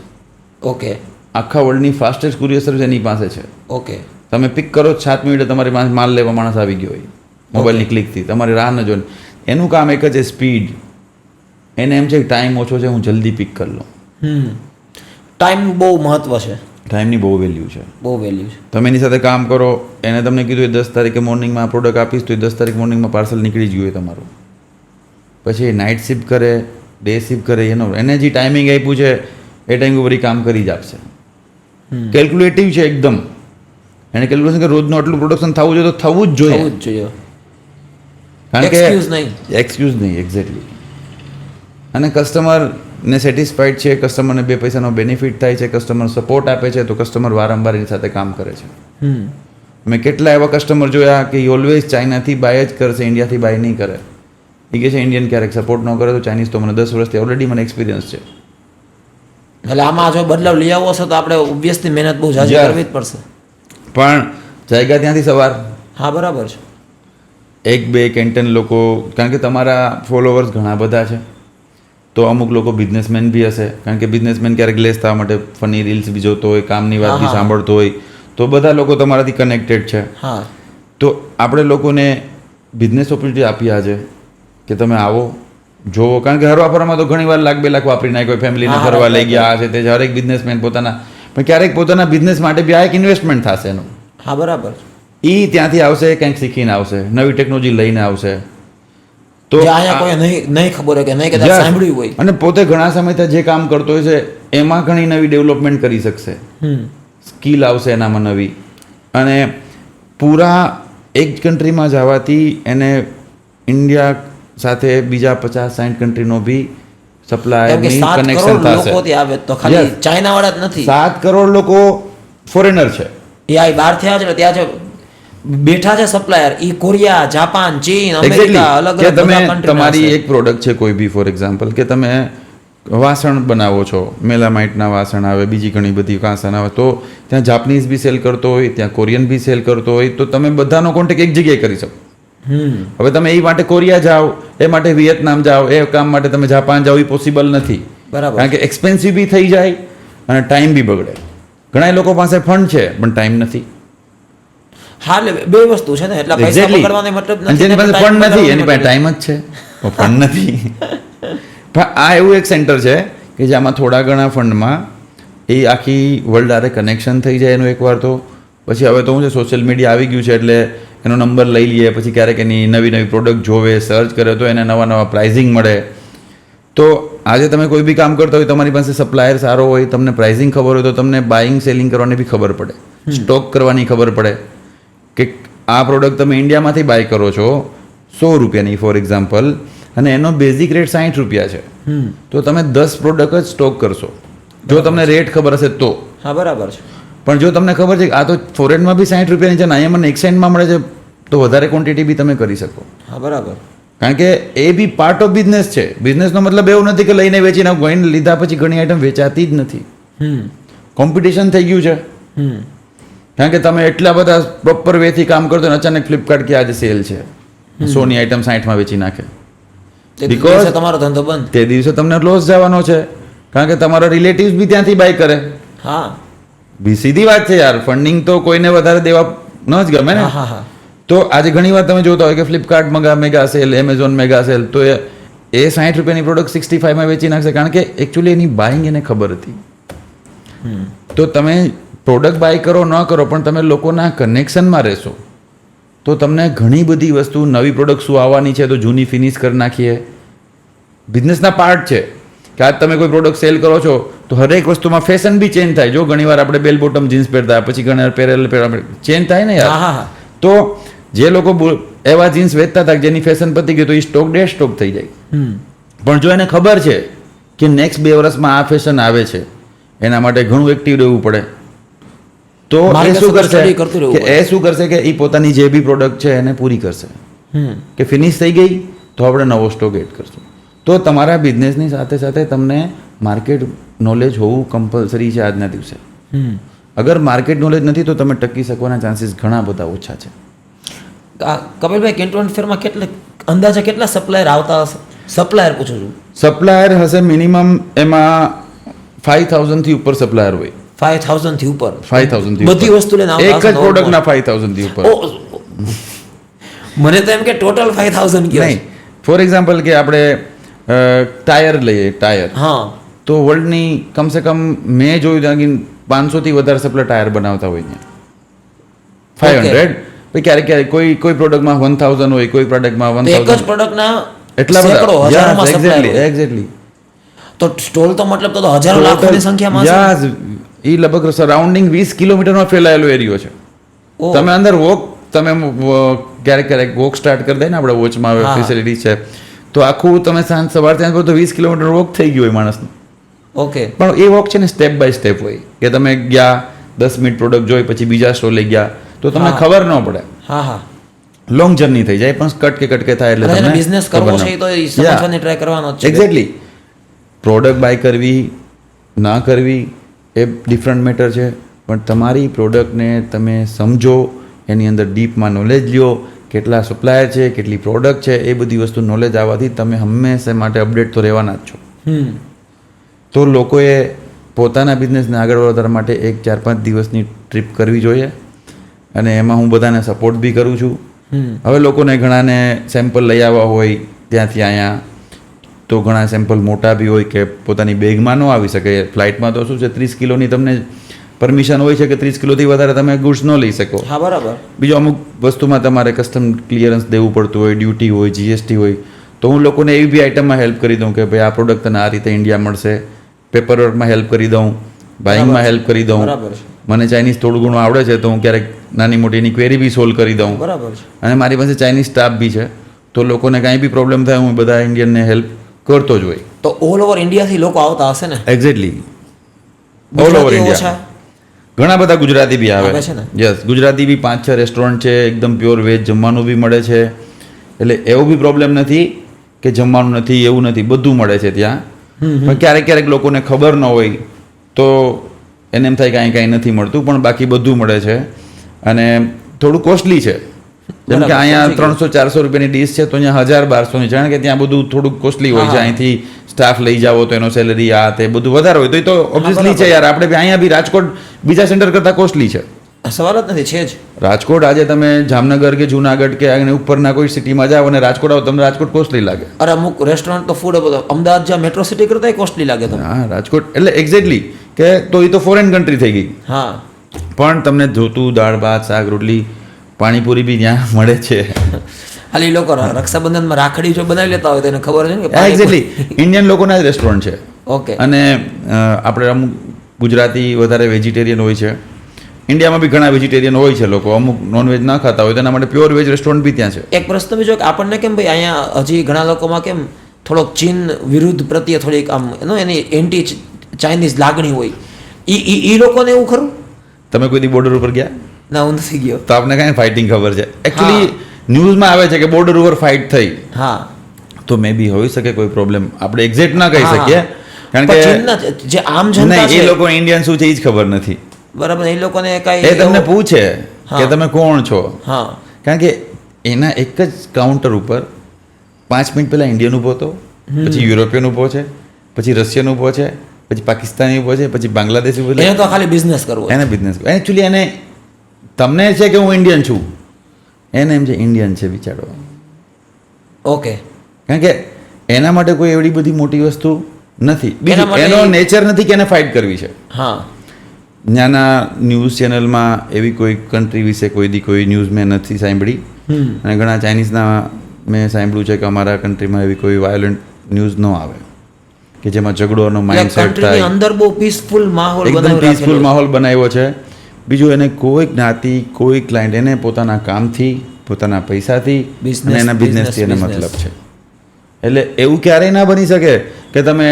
ઓકે. આખા વર્લ્ડની ફાસ્ટેસ્ટ કુરિયર સર્વિસ એની પાસે છે. ઓકે. તમે પિક કરો 7 મિનિટે તમારી પાસે માલ લેવા માણસ આવી ગયો હોય, મોબાઈલની ક્લિકથી. તમારી રાહ ન જોઈને. એનું કામ એક જ છે, સ્પીડ. એને એમ છે કે ટાઈમ ઓછો છે, હું જલ્દી પિક કરી લઉં. ટાઈમનું બહુ મહત્વ છે. ટાઈમની બહુ વેલ્યુ છે. બહુ વેલ્યુ છે. તમે એની સાથે કામ કરો, એને તમને કીધું એ 10 તારીખે મોર્નિંગમાં આ પ્રોડક્ટ આપીશ, તો એ 10 તારીખ મોર્નિંગમાં પાર્સલ નીકળી જ ગયું હોય તમારું. પછી એ નાઇટ શિફ્ટ કરે, ડે શિફ્ટ કરે, એને જે ટાઈમિંગ આપ્યું છે એ ટાઈમ ઉપર કામ કરી જ આપશે. કેલ્ક્યુલેટિવ છે એકદમ. એને કેલ્ક્યુલેશન કે રોજનું આટલું પ્રોડક્શન થવું જોઈએ તો થવું જ જોઈએ. કારણ કે એક્સક્યુઝ નહીં, એક્ઝેક્ટલી. અને કસ્ટમરને સેટિસ્ફાઈડ છે, કસ્ટમરને 2 પૈસાનો બેનિફિટ થાય છે, કસ્ટમર સપોર્ટ આપે છે, તો કસ્ટમર વારંવાર એની સાથે કામ કરે છે. મેં કેટલા એવા કસ્ટમર જોયા કે ઓલવેઝ ચાઇનાથી બાય જ કરશે, ઇન્ડિયાથી બાય નહીં કરે. એ કહે છે ઇન્ડિયન ક્યારેક સપોર્ટ ન કરે તો ચાઇનીઝ તો મને 10 વર્ષથી ઓલરેડી મને એક્સપિરિયન્સ છે. એટલે આમાં જો બદલાવ લઈ આવવો છે તો આપણે ઓબ્વિયસલી મહેનત બહુ જાજી કરવી જ પડશે. પણ જાયગા ત્યાંથી સવાર. હા, બરાબર છે. 1-2 કેન્ટન લોકો, કારણ કે તમારા ફોલોવર્સ ઘણા બધા છે, તો અમુક લોકો બિઝનેસમેન બી હશે. કારણ કે બિઝનેસમેન ક્યારેક લેસ થવા માટે ફની રીલ્સ બી જોતો હોય, કામની વાત બી સાંભળતો હોય, તો બધા લોકો તમારાથી કનેક્ટેડ છે. હા. તો આપણે લોકોને બિઝનેસ ઓપોર્ચ્યુનિટી આપી આજે કે તમે આવો જોવો, કારણ કે હરવા ફરવામાં તો ઘણી વાર લાખ 2 લાખ વાપરી નાખ્યો, ફેમિલીને હા, ફરવા લઈ right, ગયા, આ છે તે છે, હરેક બિઝનેસમેન પોતાના, પણ ક્યારેક પોતાના બિઝનેસ માટે બી આ એક ઇન્વેસ્ટમેન્ટ થશે એનું. હા બરાબર. એ ત્યાંથી આવશે, કંઈક શીખીને આવશે, નવી ટેકનોલોજી લઈને આવશે. તો જે અહીંયા કોઈ નહીં ખબર હોય કે નહીં કદાચ સાંભળ્યું હોય. અને પોતે ઘણા સમયથી જે કામ કરતો હોય છે એમાં ઘણી નવી ડેવલપમેન્ટ કરી શકશે, સ્કિલ આવશે એનામાં નવી, અને પૂરા એક કન્ટ્રીમાં જવાથી એને ઇન્ડિયા સાથે બીજા 50-60 કન્ટ્રીનો બી સપ્લાયની કનેક્શન થશે. લોકો ત્યાં આવે તો ખાલી ચાઇના વાળા જ નથી, 7 કરોડ લોકો ફોરેનર છે. એ આ બહારથી આવે છે, ત્યાં છે બેઠા છે સપ્લાયર, ઈ કોરિયા, જાપાન, ચીન, અમેરિકા, અલગ અલગ તમે બધા country તમારી ના છે. એક પ્રોડક્ટ છે કોઈ બી, ફોર એક્ઝામ્પલ કે તમે વાસણ બનાવો છો, મેલામાઇટના વાસણ આવે, બીજી ઘણી બધી વાસણ આવે, તો ત્યાં જાપાનીઝ બી સેલ કરતો હોય, ત્યાં કોરિયન બી સેલ કરતો હોય, તો તમે બધાનો કોન્ટેક્ટ એક જગ્યાએ કરી શકો. હવે તમે એ માટે કોરિયા જાઓ, એ માટે વિયેતનામ જાઓ, એ કામ માટે તમે જાપાન જાઓ, એ પોસિબલ નથી. બરાબર. કારણ કે એક્સપેન્સિવ બી થઈ જાય અને ટાઈમ બી બગડે. ઘણા લોકો પાસે ફંડ છે પણ ટાઈમ નથી. હા એટલે બે વસ્તુ છે ને, એટલા પૈસા પકડવાનો મતલબ અને જેની પાસે ફંડ નથી એની પાસે ટાઈમ જ છે, ફંડ નથી. પણ આ એવું એક સેન્ટર છે કે જેમાં થોડા ઘણા ફંડમાં એ આખી વર્લ્ડ આરે કનેક્શન થઈ જાય એનું એકવાર. તો પછી હવે તો હું છે, સોશિયલ મીડિયા આવી ગયું છે એટલે એનો નંબર લઈ લઈએ, પછી ક્યારેક એની નવી નવી પ્રોડક્ટ જોવે, સર્ચ કરે તો એને નવા નવા પ્રાઇઝિંગ મળે. તો આજે તમે કોઈ બી કામ કરતા હોય, તમારી પાસે સપ્લાયર સારો હોય, તમને પ્રાઇઝિંગ ખબર હોય, તો તમને બાઇંગ સેલિંગ કરવાની બી ખબર પડે, સ્ટોક કરવાની ખબર પડે કે આ પ્રોડક્ટ તમે ઇન્ડિયામાંથી બાય કરો છો 100 રૂપિયાની ફોર એક્ઝામ્પલ, અને એનો બેઝિક રેટ 60 રૂપિયા છે, તો તમે 10 પ્રોડક્ટ જ સ્ટોક કરશો જો તમને રેટ ખબર હશે તો. હા બરાબર છે. પણ જો તમને ખબર છે કે આ તો ફોરેનમાં બી 60 રૂપિયાની છે ને અહીંયા મને 1 સેન્ટમાં મળે છે, તો વધારે ક્વોન્ટિટી બી તમે કરી શકો. હા બરાબર. કારણ કે એ બી પાર્ટ ઓફ બિઝનેસ છે. બિઝનેસનો મતલબ એવું નથી કે લઈને વેચીને ગોઈને લીધા પછી ઘણી આઈટમ વેચાતી જ નથી. કોમ્પિટિશન થઈ ગયું છે. કારણ કે તમે એટલા બધા પ્રોપર વેથી કામ કરતો ને અચાનક ફ્લિપકાર્ટ કે આજે સેલ છે, 100ની આઈટમ 60માં વેચી નાખે, બીકોઝ તમારો ધંધો બંધ, તે દિવસે તમને લોસ જવાનો છે. કારણ કે તમારા રિલેટિવ્સ બી ત્યાંથી બાય કરે. હા સીધી વાત છે યાર, ફંડિંગ તો કોઈને વધારે દેવા ન જ ગમે ને. હા હા. તો આજે ઘણી વાર તમે જોતા હોય કે Flipkart mega cell, Amazon mega cell, તો એ 60 રૂપિયાની પ્રોડક્ટ 65માં વેચી નાખશે, કારણ કે એકચ્યુઅલી એની બાઇંગ એને ખબર હતી. તો તમે પ્રોડક્ટ બાય કરો ન કરો, પણ તમે લોકોના કનેક્શનમાં રહેશો તો તમને ઘણી બધી વસ્તુ, નવી પ્રોડક્ટ શું આવવાની છે તો જૂની ફિનિશ કરી નાખીએ. બિઝનેસના પાર્ટ છે કે આજ તમે કોઈ પ્રોડક્ટ સેલ કરો છો તો હરેક વસ્તુમાં ફેશન બી ચેન્જ થાય. જો ઘણીવાર આપણે બેલ બોટમ જીન્સ પહેરતા, પછી ઘણી વાર પેરેલ ચેન્જ થાય ને યાર. તો જે લોકો એવા જીન્સ વેચતા હતા જેની ફેશન પતી ગઈ તો એ સ્ટોક ડે સ્ટોક થઈ જાય. પણ જો એને ખબર છે કે નેક્સ્ટ 2 વર્ષમાં આ ફેશન આવે છે, એના માટે ઘણું એક્ટિવ રહેવું પડે, તો એ શું કરશે કે એ પોતાની જે બી પ્રોડક્ટ છે એને પૂરી કરશે, કે ફિનિશ થઈ ગઈ તો આપણે નવો સ્ટોક એડ કરશું. તો તમારા બિઝનેસની સાથે સાથે તમને માર્કેટ નોલેજ હોવું કમ્પલસરી છે આજના દિવસે. અગર માર્કેટ નોલેજ નથી તો તમે ટકી શકવાના ચાન્સીસ ઘણા બધા ઓછા છે. કપિલભાઈ, કેન્ટોનમેન્ટ ફેરમાં અંદાજે કેટલા સપ્લાયર આવતા હશે? સપ્લાયર પૂછું છું. સપ્લાયર હશે મિનિમમ એમાં 5000 થી ઉપર સપ્લાયર હોય. 5000 થી ઉપર? 5000 થી બધી વસ્તુ લઈને આવતા એક જ પ્રોડક્ટના 5000 થી ઉપર. મને તો એમ કે ટોટલ 5000 કહેવાય. નહીં, ફોર એક્ઝામ્પલ કે આપણે ટાયર લઈએ, ટાયર. હા. તો વર્લ્ડની કમસે કમ મેં જોયું ત્યાં 500 થી વધારે સપ્લાયર ટાયર બનાવતા હોય ત્યાં. 500. પછી ક્યારેક કોઈ પ્રોડક્ટમાં 1000 હોય, કોઈ પ્રોડક્ટમાં 1000. એક જ પ્રોડક્ટના એટલા સેંકડો, હજારોમાં બધા. સપ્લાયર હોય. એક્ઝેક્ટલી. તો સ્ટોલ તો મતલબ તો હજારો લાખોની સંખ્યામાં હશે. યસ, એ લગભગ સરાઉન્ડિંગ 20 કિલોમીટરમાં ફેલાયેલો એરિયો છે. તમે અંદર તમે ક્યારેક વોક સ્ટાર્ટ કરી દે ને, આપણે વોચમાં ફેસિલિટી છે, તો આખું તમે સાંજ સવાર ત્યાં તો 20 કિલોમીટર વોક થઈ ગયું હોય માણસનું. ઓકે. પણ એ વોક છે ને સ્ટેપ બાય સ્ટેપ હોય, કે તમે ગયા 10 મિનિટ પ્રોડક્ટ જોઈ, પછી બીજા સ્ટોલે ગયા તો તમને ખબર ન પડે. હા હા. લોંગ જર્ની થઈ જાય, પણ કટકે થાય એટલે તમને બિઝનેસ કરવો છે તો સમજવાની ટ્રાય કરવાનો છે. એક્ઝેક્ટલી. પ્રોડક્ટ બાય કરવી ના કરવી એ ડિફરન્ટ મેટર છે, પણ તમારી પ્રોડક્ટને તમે સમજો, એની અંદર ડીપમાં નોલેજ લ્યો, કેટલા સપ્લાયર છે, કેટલી પ્રોડક્ટ છે, એ બધી વસ્તુ નોલેજ આવવાથી તમે હંમેશા માટે અપડેટ તો રહેવાના જ છો. તો લોકોએ પોતાના બિઝનેસને આગળ વધારવા માટે 4-5 દિવસની ટ્રીપ કરવી જોઈએ, અને એમાં હું બધાને સપોર્ટ બી કરું છું. હવે લોકોને ઘણાને સેમ્પલ લઈ આવવા હોય ત્યાંથી અહીંયા, તો ઘણા સેમ્પલ મોટા બી હોય કે પોતાની બેગમાં ન આવી શકે. ફ્લાઇટમાં તો શું છે 30 કિલોની તમને પરમિશન હોય છે કે 30 કિલોથી વધારે તમે ગુડ્સ ન લઈ શકો. હા બરાબર. બીજું અમુક વસ્તુમાં તમારે કસ્ટમ ક્લિયરન્સ દેવું પડતું હોય, ડ્યુટી હોય, જીએસટી હોય. તો હું લોકોને એવી બી આઇટમમાં હેલ્પ કરી દઉં કે ભાઈ આ પ્રોડક્ટ તને આ રીતે ઇન્ડિયા મળશે, પેપરવર્કમાં હેલ્પ કરી દઉં, બાઇંગમાં હેલ્પ કરી દઉં. બરાબર છે. મને ચાઇનીઝ થોડું ઘણું આવડે છે તો હું ક્યારેક નાની મોટી એની ક્વેરી બી સોલ્વ કરી દઉં. બરાબર છે. અને મારી પાસે ચાઇનીઝ સ્ટાફ બી છે, તો લોકોને કાંઈ બી પ્રોબ્લેમ થાય હું બધા ઇન્ડિયનને હેલ્પ કરતો જ હોય. તો ઓલ ઓવર ઇન્ડિયાથી લોકો આવતા હશે ને? Exactly all over India. ઘણા બધા ગુજરાતી બી આવે આવે છે ને? યસ, ગુજરાતી બી 5-6 રેસ્ટોરન્ટ છે, એકદમ પ્યોર વેજ જમવાનું બી મળે છે. એટલે એવો બી પ્રોબ્લેમ નથી કે જમવાનું નથી, એવું નથી, બધું મળે છે ત્યાં. પણ ક્યારેક ક્યારેક લોકોને ખબર ન હોય તો એને એમ થાય કાંઈ કાંઈ નથી મળતું, પણ બાકી બધું મળે છે. અને થોડું કોસ્ટલી છે, જેમ કે અહીંયા 300-400 રૂપિયાની ડીશ છે તો અહીંયા 1000-1200ની છે, કારણ કે ત્યાં બધું થોડુંક કોસ્ટલી હોય છે. અહીંથી સ્ટાફ લઈ જાઓ તો એનો સેલરી આ તે બધું વધારે હોય, તો એ તો ઓબ્વિયસલી છે યાર. આપણે અહીંયા બી રાજકોટ બીજા સેન્ટર કરતાં કોસ્ટલી છે. સવાલ જ નથી, છે જ. રાજકોટ આજે તમે જામનગર કે જુનાગઢ કે આને ઉપરના કોઈ સિટીમાં જાઓ અને રાજકોટ આવો, તમને રાજકોટ કોસ્ટલી લાગે. અરે અમુક રેસ્ટોરન્ટ તો ફૂડ અમદાવાદ જ્યાં મેટ્રો સિટી કરતાં કોસ્ટલી લાગે તમને. હા, રાજકોટ એટલે એક્ઝેક્ટલી કે તો એ તો ફોરેન કન્ટ્રી થઈ ગઈ. હા, પણ તમને જોતું દાળ ભાત શાક રોટલી પાણીપુરી બી ત્યાં મળે છે. ખાલી લોકો રક્ષાબંધનમાં રાખડી જો બનાવી લેતા હોય તો એને ખબર છે ને કે એક્ઝેક્ટલી ઇન્ડિયન લોકોના જ રેસ્ટોરન્ટ છે. ઓકે. અને આપણે અમુક ગુજરાતી વધારે વેજીટેરિયન હોય છે. ઇન્ડિયામાં બી ઘણા વેજીટેરિયન હોય છે લોકો, અમુક નોનવેજ ના ખાતા હોય, તેના માટે પ્યોર વેજ રેસ્ટોરન્ટ બી ત્યાં છે. એક પ્રશ્ન બીજો કે આપણને કેમ ભાઈ અહીંયા હજી ઘણા લોકોમાં કેમ થોડોક ચીન વિરુદ્ધ પ્રત્યે થોડીક આમ એની એન્ટી ચાઇનીઝ લાગણી હોય, ઈ લોકોને એવું ખરું? તમે કોઈ દી બોર્ડર ઉપર ગયા? ના, હું નથી ગયો. તો આપને કાંઈ ફાઇટિંગ ખબર છે? એકચ્યુઅલી ન્યૂઝમાં આવે છે કે બોર્ડર ઉપર ફાઇટ થઈ. હા, તો મે બી હોઈ શકે કોઈ પ્રોબ્લેમ, આપણે એક્ઝેક્ટ ના કહી શકીએ, કારણ કે ચીનના જે આમ જનતા એ છે લોકો ઇન્ડિયન શું છે એ જ ખબર નથી. બરાબર, એ લોકોને કાંઈ એ તમને પૂછે કે તમે કોણ છો, હા, કારણ કે એના એક જ કાઉન્ટર ઉપર 5 મિનિટ પહેલા ઇન્ડિયન ઊભો હતો, પછી યુરોપિયન ઊભો છે, પછી રશિયન ઊભો છે, પછી પાકિસ્તાની ઊભો છે, પછી બાંગ્લાદેશી ઊભો છે. એને તો ખાલી બિઝનેસ કરવો, એને બિઝનેસ એકચ્યુઅલી એને તમને છે કે હું ઇન્ડિયન છું, એને એમ છે ઇન્ડિયન છે બિચારો. ઓકે. કારણ કે એના માટે કોઈ એવડી બધી મોટી વસ્તુ નથી. બીજું માટે એનો નેચર નથી કે એને ફાઇટ કરવી છે. હા, ત્યાંના ન્યૂઝ ચેનલમાં એવી કોઈ કન્ટ્રી વિશે કોઈ દી કોઈ ન્યૂઝ મેં નથી સાંભળી. અને ઘણા ચાઇનીઝના મેં સાંભળ્યું છે કે અમારા કન્ટ્રીમાં એવી કોઈ વાયોલન્ટ ન્યૂઝ ન આવે કે જેમાં ઝઘડોનો માઇન્ડસેટ થાય. અંદર બહુ પીસફુલ માહોલ એકદમ પીસફુલ માહોલ બનાવ્યો છે. બીજું એને કોઈ જ્ઞાતિ કોઈ ક્લાયન્ટ એને પોતાના કામથી પોતાના પૈસાથી અને એના બિઝનેસથી એને મતલબ છે. એટલે એવું ક્યારેય ના બની શકે કે તમે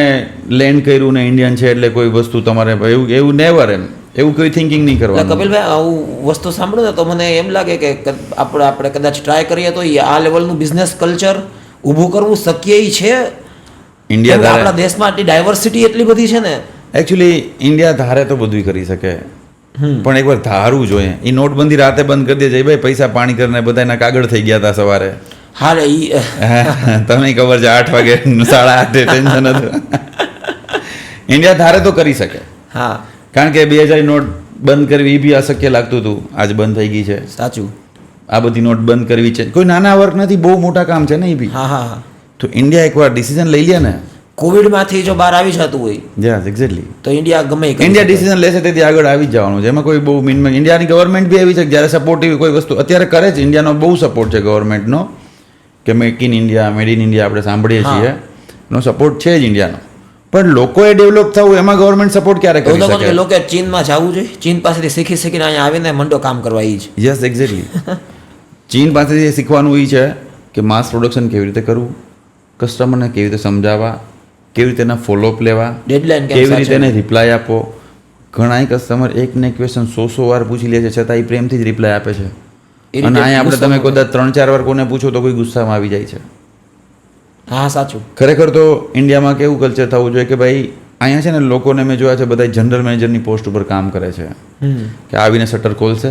લેન્ડ કર્યું ને ઇન્ડિયન છે એટલે કોઈ વસ્તુ તમારે એવું નેવર એવું કોઈ થિંકિંગ નહીં કરવાનું. કપિલભાઈ, આવું વસ્તુ સાંભળો ને તો મને એમ લાગે કે આપણે કદાચ ટ્રાય કરીએ તો આ લેવલનું બિઝનેસ કલ્ચર ઊભું કરવું શક્ય છે. ઇન્ડિયા આપણા દેશમાં આટલી ડાયવર્સિટી એટલી બધી છે ને. એકચ્યુઅલી ઇન્ડિયા ધારે તો બધું કરી શકે, પણ એકવાર ધારવું જોઈએ. એ નોટબંધી રાતે બંધ કરી દે છે ભાઈ, પૈસા પાણી કરીને બધાના કાગળ થઈ ગયા હતા સવારે. હા રે, તમને ખબર છે 8 વાગે 8:30 ટેન્શન હતું. ઇન્ડિયા ધારે તો કરી શકે. હા, કારણ કે 2000 નોટ બંધ કરવી એ બી અશક્ય લાગતું હતું, આજ બંધ થઈ ગઈ છે. સાચું. આ બધી નોટ બંધ કરવી છે કોઈ નાના વર્ક નથી, બહુ મોટા કામ છે ને એ બી. હા હા. તો ઇન્ડિયા એકવાર ડિસિઝન લઈ લે ને, કોવિડમાંથી જો બહાર આવી જતું હોય, યસ એક્ઝેક્ટલી, તો ઇન્ડિયા ગમે ઇન્ડિયા ડિસિઝન લેશે તેથી આગળ આવી જ જવાનું છે. એમાં કોઈ બહુ ઇન્ડિયાની ગવર્મેન્ટ બી એવી છે જ્યારે સપોર્ટિવ કોઈ વસ્તુ અત્યારે કરે છે. ઇન્ડિયાનો બહુ સપોર્ટ છે ગવર્મેન્ટનો, કે make in India, made in India આપણે સાંભળીએ છીએ, એનો સપોર્ટ છે જ ઇન્ડિયાનો. પણ લોકોએ ડેવલપ થવું એમાં ગવર્મેન્ટ સપોર્ટ ક્યારે કરી શકે? લોકો ચીનમાં જવું જોઈએ, ચીન પાસેથી શીખીને અહીંયા આવીને મંડો કામ કરવા એ જ. Yes exactly. ચીન પાસેથી શીખવાનું એ છે કે માસ પ્રોડક્શન કેવી રીતે કરવું, કસ્ટમરને કેવી રીતે સમજાવવા, કેવી રીતે એના ફોલોઅપ લેવા, ડેડલાઇન કેવી રીતે એને રિપ્લાય આપો. ઘણા કસ્ટમર એકને ક્વેશ્ચન 100 વાર પૂછી લે છે છતાં એ પ્રેમથી જ રિપ્લાય આપે છે. અને અહીંયા આપણે તમે કદાચ 3-4 વાર કોને પૂછો તો કોઈ ગુસ્સામાં આવી જાય છે. હા સાચું. ખરેખર તો ઇન્ડિયામાં કેવું કલ્ચર થવું જોઈએ કે ભાઈ અહીંયા છે ને લોકોને મેં જોયા છે બધા જનરલ મેનેજરની પોસ્ટ ઉપર કામ કરે છે, કે આવીને શટર ખોલશે,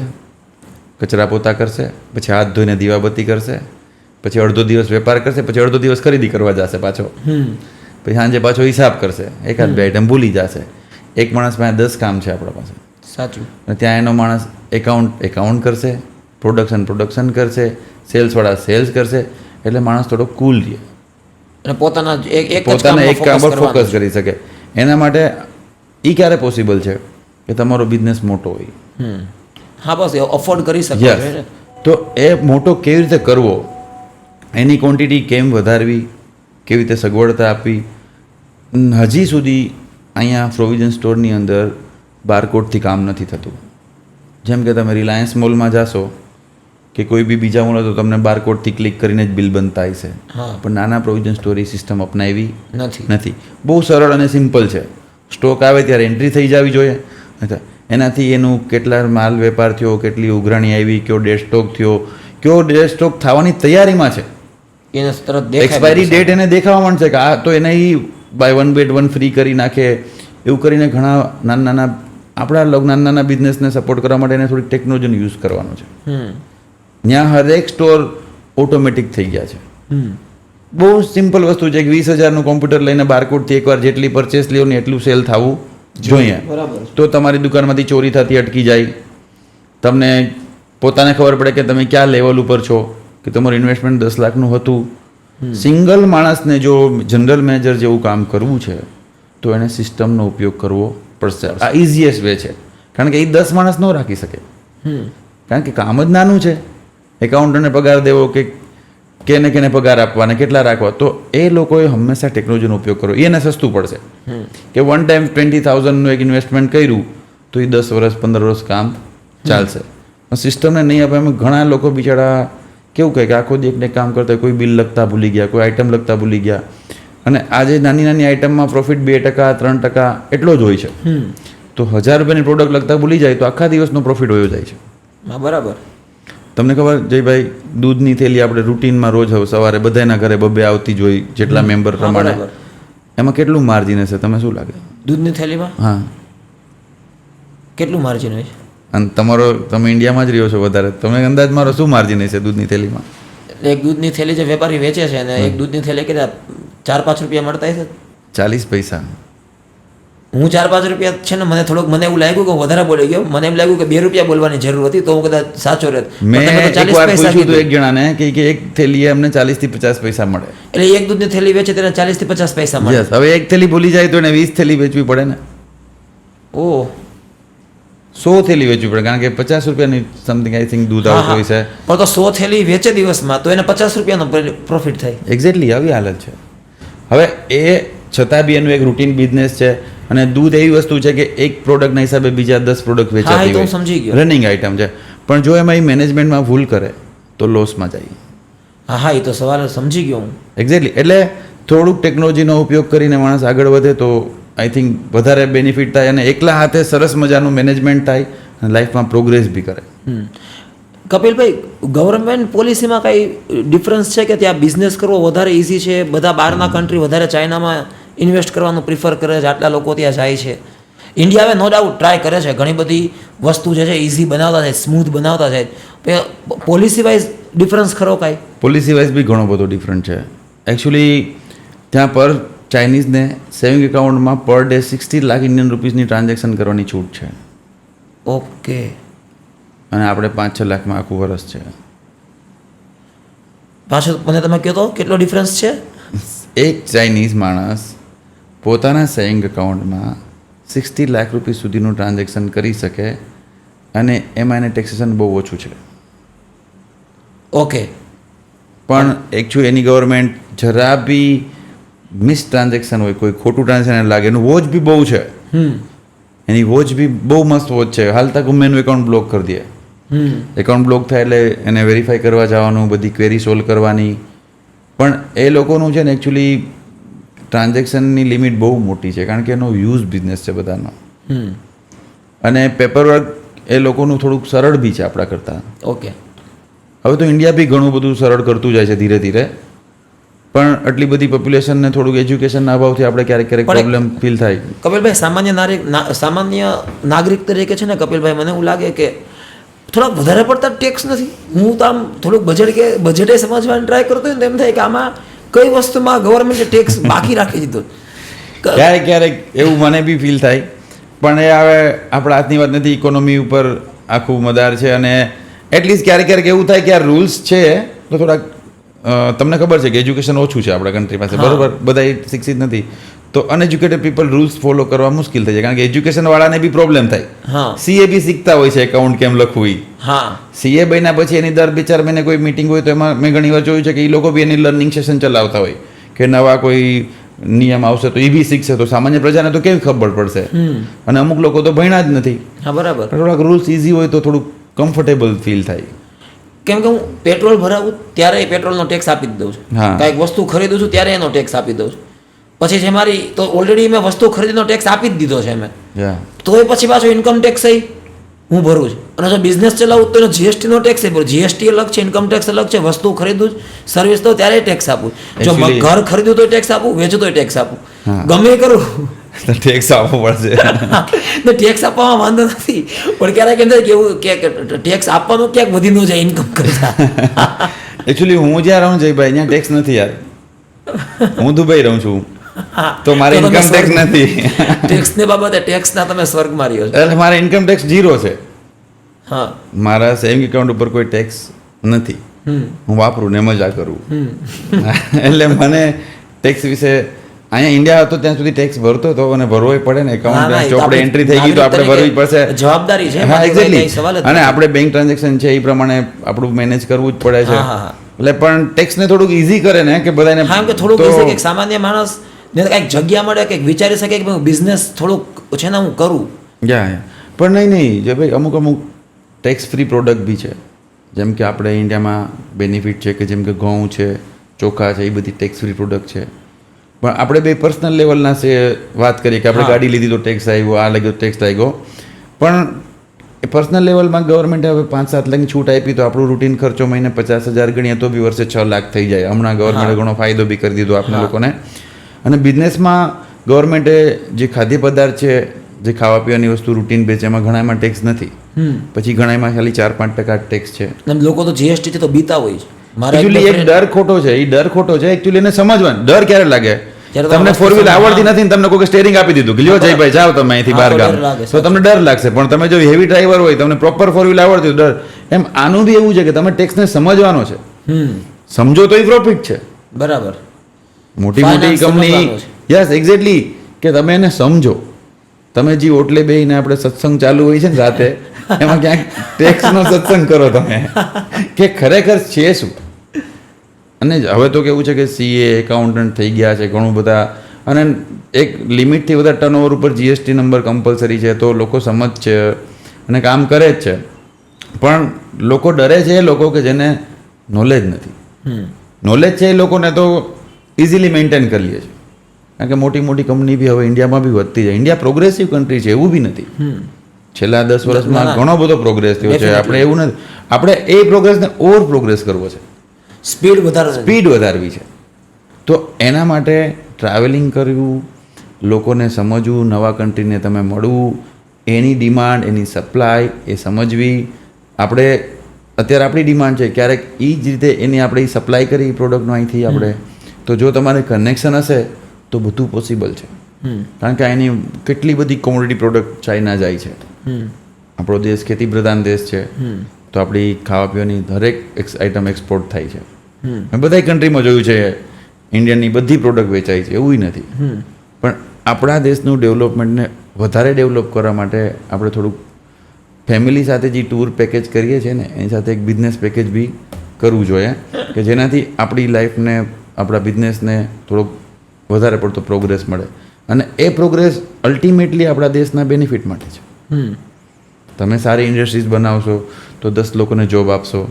કચરા પોતા કરશે, પછી હાથ ધોઈને દીવાબત્તી કરશે, પછી અડધો દિવસ વેપાર કરશે, પછી અડધો દિવસ ખરીદી કરવા જશે પાછો, પછી સાંજે પાછો હિસાબ કરશે, એકાદ 2 આઈટમ ભૂલી જશે. એક માણસ પાસે 10 કામ છે આપણા પાસે. સાચું. ત્યાં એનો માણસ એકાઉન્ટ કરશે, પ્રોડક્શન કરશે, સેલ્સવાળા સેલ્સ કરશે, એટલે માણસ થોડો કુલ રહે અને પોતાના પોતાના એક કામ પર ફોકસ કરી શકે. એના માટે એ ક્યારે પોસિબલ છે કે તમારો બિઝનેસ મોટો હોય. હા, બસ અફોર્ડ કરી શકે. યસ. તો એ મોટો કેવી રીતે કરવો, એની ક્વોન્ટિટી કેમ વધારવી, કેવી રીતે સગવડતા આપવી, હજી સુધી અહીંયા પ્રોવિઝન સ્ટોરની અંદર બારકોડથી કામ નથી થતું. જેમ કે તમે રિલાયન્સ મોલમાં જાશો કે કોઈ બી બીજા મોલ તો તમને બારકોડથી ક્લિક કરીને જ બિલ બનતા હશે, પણ નાના પ્રોવિઝન સ્ટોર એ સિસ્ટમ અપનાવી નથી. બહુ સરળ અને સિમ્પલ છે. સ્ટોક આવે ત્યારે એન્ટ્રી થઈ જવી જોઈએ. એનાથી એનું કેટલા માલ વેપાર થયો, કેટલી ઉઘરાણી આવી, કયો ડેડ સ્ટોક થયો, કયો ડેડ સ્ટોક થવાની તૈયારીમાં છે, એને તરત એક્સપાયરી ડેટ એને દેખાવા માંડશે કે આ તો એને buy one get one free કરી નાખે. એવું કરીને ઘણા નાના નાના બિઝનેસને સપોર્ટ કરવા માટે એને થોડી ટેકનોલોજીનો યુઝ કરવાનો છે. ત્યાં હરેક સ્ટોર ઓટોમેટિક થઈ ગયા છે. બહુ સિમ્પલ વસ્તુ છે કે 20,000નું કોમ્પ્યુટર લઈને બારકોડથી એકવાર જેટલી પરચેસ લ્યો ને એટલું સેલ થવું જોઈએ. તો તમારી દુકાનમાંથી ચોરી થતી અટકી જાય. તમને પોતાને ખબર પડે કે તમે ક્યાં લેવલ ઉપર છો, કે તમારું ઇન્વેસ્ટમેન્ટ 10 લાખનું હતું. સિંગલ માણસને જો જનરલ મેનેજર જેવું કામ કરવું છે તો એને સિસ્ટમનો ઉપયોગ કરવો પડશે. આ ઇઝીએસ્ટ વે છે, કારણ કે એ 10 માણસ ન રાખી શકે, કારણ કે કામ જ નાનું છે. એકાઉન્ટન્ટને પગાર દેવો કે કેને પગાર આપવા ને કેટલા રાખવા, તો એ લોકોએ હંમેશા ટેકનોલોજીનો ઉપયોગ કરવો. એને સસ્તું પડશે કે વન ટાઈમ 20,000નું એક ઇન્વેસ્ટમેન્ટ કર્યું તો એ 10 વર્ષ 15 વર્ષ કામ ચાલશે. સિસ્ટમને નહીં આપે. એમાં ઘણા લોકો બિચારા કેવું કહે કે આખો દી એકને કામ કરતા, કોઈ બિલ લખતા ભૂલી ગયા, કોઈ આઈટમ લખતા ભૂલી ગયા, અને આજે નાની નાની આઈટમમાં પ્રોફિટ 2% 3% એટલો જ હોય છે. તો 1,000 રૂપિયાની પ્રોડક્ટ લખતા ભૂલી જાય તો આખા દિવસનો પ્રોફિટ વયો જાય છે. હા, બરાબર. તમને ખબર જયભાઈ, દૂધની થેલી આપણે રૂટીનમાં રોજ સવારે બધાના ઘરે 2 આવતી જ હોય, જેટલા મેમ્બર પ્રમાણે. એમાં કેટલું માર્જિન હશે, તમે શું લાગે? દૂધની થેલીમાં? હા, કેટલું માર્જિન હોય છે? અને તમે ઇન્ડિયામાં જ રહ્યો છો વધારે, તમે અંદાજ મારો શું માર્જિન હશે દૂધની થેલીમાં? એક દૂધની થેલી જે વેપારી વેચે છે અને એક દૂધની થેલી કેટલા 4-5 રૂપિયા મળતા હશે? 40 પૈસા. હું 4-5 રૂપિયા છે ને, મને એવું લાગ્યું કે વધારે બોલી ગયો. મને એમ લાગ્યું કે 2 રૂપિયા બોલવાની જરૂર હતી તો હું કદાચ સાચો રહેત. મેં એકવાર પૂછ્યું હતું એક જણાને કે એક થેલી અમને 40 થી 50 પૈસા મળે. એટલે એક દૂધની થેલી વેચે તેને 40 થી 50 પૈસા મળે. હવે એક થેલી ભૂલી જાય તો એને 20 થેલી વેચવી પડે ને. ઓહ, 100 થેલી વેચવી પડે, કારણ કે 50 રૂપિયાની સમથિંગ આઈ થિંક દૂધ આવતું હોય છે. પણ તો 100 થેલી વેચે દિવસમાં તો એને 50 રૂપિયાનો પ્રોફિટ થાય. એક્ઝેક્ટલી આવી હાલત છે. હવે એ છતાં બી એનું એક રૂટીન બિઝનેસ છે, અને દૂધ એવી વસ્તુ છે કે એક પ્રોડક્ટના હિસાબે બીજા 10 પ્રોડક્ટ વેચાતી હોય, સમજી ગયો, રનિંગ આઈટમ છે. પણ જો એમાં મેનેજમેન્ટમાં ભૂલ કરે તો લોસમાં જાય. હા, એ તો સવાલ સમજી ગયો હું. એક્ઝેક્ટલી. એટલે થોડુંક ટેકનોલોજીનો ઉપયોગ કરીને માણસ આગળ વધે તો આઈ થિંક વધારે બેનિફિટ થાય, અને એકલા હાથે સરસ મજાનું મેનેજમેન્ટ થાય અને લાઈફમાં પ્રોગ્રેસ બી કરે. કપિલભાઈ, ગવર્મેન્ટ પોલિસીમાં કઈ ડિફરન્સ છે કે ત્યાં બિઝનેસ કરવો વધારે ઇઝી છે? બધા બહારના કન્ટ્રી વધારે ચાઇનામાં ઇન્વેસ્ટ કરવાનું પ્રિફર કરે છે, આટલા લોકો ત્યાં જાય છે. ઇન્ડિયા હવે નો ડાઉટ ટ્રાય કરે છે, ઘણી બધી વસ્તુ જે છે ઇઝી બનાવતા જાય, સ્મૂથ બનાવતા જાય. પોલિસી વાઇઝ ડિફરન્સ ખરો કાંઈ? પોલિસી વાઇઝ બી ઘણો બધો ડિફરન્ટ છે. એકચ્યુઅલી ત્યાં પર ચાઇનીઝને સેવિંગ એકાઉન્ટમાં પર ડે 60 લાખ ઇન્ડિયન રૂપીસની ટ્રાન્ઝેક્શન કરવાની છૂટ છે. ઓકે. અને આપણે 5-6 લાખમાં આખું વર્ષ છે. પાછો મને તમે કહો તો કેટલો ડિફરન્સ છે? એક ચાઇનીઝ માણસ પોતાના સેવિંગ એકાઉન્ટમાં 60 લાખ રૂપિયા સુધીનું ટ્રાન્ઝેક્શન કરી શકે, અને એમાં એને ટેક્સેશન બહુ ઓછું છે. ઓકે. પણ એકચ્યુઅલી એની ગવર્મેન્ટ જરા બી મિસ ટ્રાન્ઝેક્શન હોય, કોઈ ખોટું ટ્રાન્ઝેક્શન લાગે, એનું વોચ બી બહુ છે. એની વોચ બી બહુ મસ્ત વોચ છે. હાલતા ગમે એનું એકાઉન્ટ બ્લોક કરી દે. એકાઉન્ટ બ્લોક થાય એટલે એને વેરીફાઈ કરવા જવાનું, બધી ક્વેરી સોલ્વ કરવાની. પણ એ લોકોનું છે ને એકચ્યુઅલી ટ્રાન્ઝેક્શનની લિમિટ બહુ મોટી છે, કારણ કે એનો યુઝ બિઝનેસ છે બધાનો. અને પેપરવર્ક એ લોકોનું થોડુંક સરળ બી છે આપણા કરતાં. ઓકે. હવે તો ઇન્ડિયા બી ઘણું બધું સરળ કરતું જાય છે ધીરે ધીરે, પણ આટલી બધી પોપ્યુલેશનને થોડુંક એજ્યુકેશનના અભાવથી આપણે ક્યારેક પ્રોબ્લેમ ફીલ થાય. કપિલભાઈ, સામાન્ય નાગરિક તરીકે છે ને કપિલભાઈ, મને એવું લાગે કે થોડાક વધારે પડતા ટેક્સ નથી. હું તો આમ થોડુંક બજેટે સમજવાની ટ્રાય કરતો હોય ને એમ થાય કે આમાં કઈ વસ્તુમાં ગવર્મેન્ટે ટેક્સ બાકી રાખી દીધો. ક્યારેક એવું મને બી ફીલ થાય, પણ એ હવે આપણા હાથની વાત નથી. ઇકોનોમી ઉપર આખું મદાર છે, અને એટલીસ્ટ ક્યારેક ક્યારેક એવું થાય કે આ રૂલ્સ છે તો થોડાક તમને ખબર છે કે એજ્યુકેશન ઓછું છે આપણા કન્ટ્રી પાસે, બરોબર, બધા શિક્ષિત નથી, તો અનએજ્યુકેટેડ પીપલ રૂલ્સ ફોલો કરવા મુશ્કેલ થઈ જાય, કારણ કે એજ્યુકેશન વાળાને બી પ્રોબ્લેમ થાય. સીએ બી શીખતા હોય છે એકાઉન્ટ કેમ લખવું ઈ. સીએ બન્યા પછી એની દર 2-4 મહિને કોઈ મિટિંગ હોય તો એમાં મેં ઘણી વાર જોયું છે કે એ લોકો બી એની લર્નિંગ સેશન ચલાવતા હોય કે નવા કોઈ નિયમ આવશે તો એ બી શીખશે, તો સામાન્ય પ્રજાને તો કેવી ખબર પડશે. અને અમુક લોકો તો ભણ્યા જ નથી. બરાબર. થોડાક રૂલ્સ ઇઝી હોય તો થોડુંક કમ્ફર્ટેબલ ફીલ થાય. કેમ કે હું પેટ્રોલ ભરાવું ત્યારે પેટ્રોલનો ટેક્સ આપી જ દઉં છું, કાંઈક વસ્તુ ખરીદું છું ત્યારે એનો ટેક્સ આપી દઉં છું. પછી છે મારી તો ઓલરેડી મેં વસ્તુ ખરીદીનો ટેક્સ આપી જ દીધો છે મેં, તો એ પછી પાછો ઇન્કમ ટેક્સ હું ભરું છું. અને જો બિઝનેસ ચલાવું તો એનો જીએસટીનો ટેક્સ ભરું. જીએસટી અલગ છે, ઇન્કમ ટેક્સ અલગ છે. વસ્તુ ખરીદું સર્વિસ તો ત્યારે ટેક્સ આપું, જો ઘર ખરીદું તો ટેક્સ આપું, વેચું તો ટેક્સ આપું, ગમે એ કરું ટેક્સ આપવો પડશે. તો ટેક્સ આપવામાં વાંધો નથી, પણ ક્યારેક એમ થાય કે એવું કે ટેક્સ આપવાનું ક્યાંક વધી ન જાય ઇન્કમ કરતા. એકચ્યુઅલી હું જ્યાં રહું છું ભાઈ અહીંયા ટેક્સ નથી યાર, હું દુબઈ રહું છું તો મારે ઇન્કમ ટેક્સ નથી. ટેક્સને બાબતે ટેક્સના તમે સ્વર્ગમાં રહ્યો છો. એટલે મારે ઇન્કમ ટેક્સ 0 છે. મારા સેવિંગ એકાઉન્ટ ઉપર કોઈ ટેક્સ નથી, હું વાપરું ને મજા કરું. એટલે મને ટેક્સ વિશે અહીંયા ઇન્ડિયા હતો ત્યાં સુધી ટેક્સ ભરતો હતો અને ભરવો પડે ને, એકાઉન્ટ ચોપડે એન્ટ્રી થઈ ગઈ તો આપણે ભરવી પડશે, જવાબદારી છે. હા એક્ઝેક્ટલી. અને આપણે બેંક ટ્રાન્ઝેક્શન છે એ પ્રમાણે આપણું મેનેજ કરવું જ પડે છે. એટલે પણ ટેક્સને થોડુંક ઇઝી કરે ને કે બધાને, હા કે થોડુંક ઇઝી કે સામાન્ય માણસ ને કંઈક જગ્યા મળે, કંઈક વિચારી શકે કે બિઝનેસ થોડુંક છે ને હું કરું. પણ નહીં જે ભાઈ અમુક ટેક્સ ફ્રી પ્રોડક્ટ બી છે, જેમ કે આપણે ઇન્ડિયામાં બેનિફિટ છે કે જેમ કે ઘઉં છે, ચોખા છે, એ બધી ટેક્સ ફ્રી પ્રોડક્ટ છે. પણ આપણે બે પર્સનલ લેવલના છે વાત કરીએ કે આપણે ગાડી લીધી તો ટેક્સ આવ્યો, આ લાગ્યો ટેક્સ લાગ્યો, પણ એ પર્સનલ લેવલમાં ગવર્મેન્ટે હવે 5-7 લાખની છૂટ આપી તો આપણું રૂટીન ખર્ચો મહિને 50,000 ગણીએ તો બી વર્ષે 6 લાખ થઈ જાય. હમણાં ગવર્મેન્ટે ઘણો ફાયદો બી કરી દીધો આપણે લોકોને. અને બિઝનેસમાં ગવર્મેન્ટે જે ખાદ્ય પદાર્થ છે, જે ખાવા પીવાની વસ્તુ રૂટીન બેચ, એમાં ઘણામાં ટેક્સ નથી, પછી ઘણામાં ખાલી 4-5% ટેક્સ છે. લોકો તો જીએસટી થી તો બીતા હોય છે. એકચ્યુઅલી એક ડર ખોટો છે, એ ડર ખોટો છે. એકચ્યુઅલી એને સમજવાનું ડર ક્યારે લાગે, તમને 4 વ્હીલ આવડતી નથી ને તમને કોઈ સ્ટેરિંગ આપી દીધું કે લ્યો જયભાઈ જાઓ તમે અહીંથી બહાર ગામ, તો તમને ડર લાગશે. પણ તમે જો હેવી ડ્રાઈવર હોય, તમને પ્રોપર 4 વ્હીલ આવડતી ડર. એમ આનું બી એવું છે કે તમે ટેક્સને સમજવાનો છે, સમજો તો એ પ્રોફિટ છે. બરાબર. મોટી મોટી કંપની, યસ એક્ઝેક્ટલી, કે તમે એને સમજો. તમે જે ઓટલે બેહીને આપણે સત્સંગ ચાલુ હોય છે ને રાતે, એમાં ક્યાંક ટેક્સનો સત્સંગ કરો તમે કે ખરેખર છે શું. અને હવે તો કેવું છે કે સીએ એકાઉન્ટન્ટ થઈ ગયા છે ઘણું બધા, અને એક લિમિટથી વધારે ટર્નઓવર ઉપર જીએસટી નંબર કમ્પલસરી છે, તો લોકો સમજ છે અને કામ કરે જ છે. પણ લોકો ડરે છે એ લોકો કે જેને નોલેજ નથી. નોલેજ છે એ લોકોને તો ઇઝીલી મેન્ટેન કરી લે છે, કારણ કે મોટી મોટી કંપની બી હવે ઇન્ડિયામાં બી વધતી જાય. ઇન્ડિયા પ્રોગ્રેસિવ કન્ટ્રી છે એવું બી નથી, છેલ્લા 10 વર્ષમાં ઘણો બધો પ્રોગ્રેસ થયો છે. આપણે એવું નથી, આપણે એ પ્રોગ્રેસને ઓવર પ્રોગ્રેસ કરવો છે, સ્પીડ વધારવી છે. તો એના માટે ટ્રાવેલિંગ કરવું, લોકોને સમજવું, નવા કન્ટ્રીને તમે મળવું, એની ડિમાન્ડ, એની સપ્લાય એ સમજવી. આપણે અત્યારે આપણી ડિમાન્ડ છે, ક્યારેક એ જ રીતે એની આપણે સપ્લાય કરી પ્રોડક્ટનો અહીંથી આપણે, તો જો તમારે કનેક્શન હશે તો બધું પોસિબલ છે. કારણ કે એની કેટલી બધી કોમોડિટી પ્રોડક્ટ ચાઇના જાય છે. આપણો દેશ ખેતી પ્રધાન દેશ છે, તો આપણી ખાવા પીવાની દરેક આઈટમ એક્સપોર્ટ થાય છે. મેં બધા કન્ટ્રીમાં જોયું છે ઇન્ડિયનની બધી પ્રોડક્ટ વેચાય છે, એવું નથી. પણ આપણા દેશનું ડેવલપમેન્ટને વધારે ડેવલપ કરવા માટે આપણે થોડુંક ફેમિલી સાથે જે ટૂર પેકેજ કરીએ છીએ ને એની સાથે એક બિઝનેસ પેકેજ બી કરવું જોઈએ, કે જેનાથી આપણી લાઈફને, આપણા બિઝનેસને થોડોક વધારે પડતો પ્રોગ્રેસ મળે. અને એ પ્રોગ્રેસ અલ્ટિમેટલી આપણા દેશના બેનિફિટ માટે છે. તમે સારી ઇન્ડસ્ટ્રીઝ બનાવશો તો 10 લોકોને જોબ આપશો.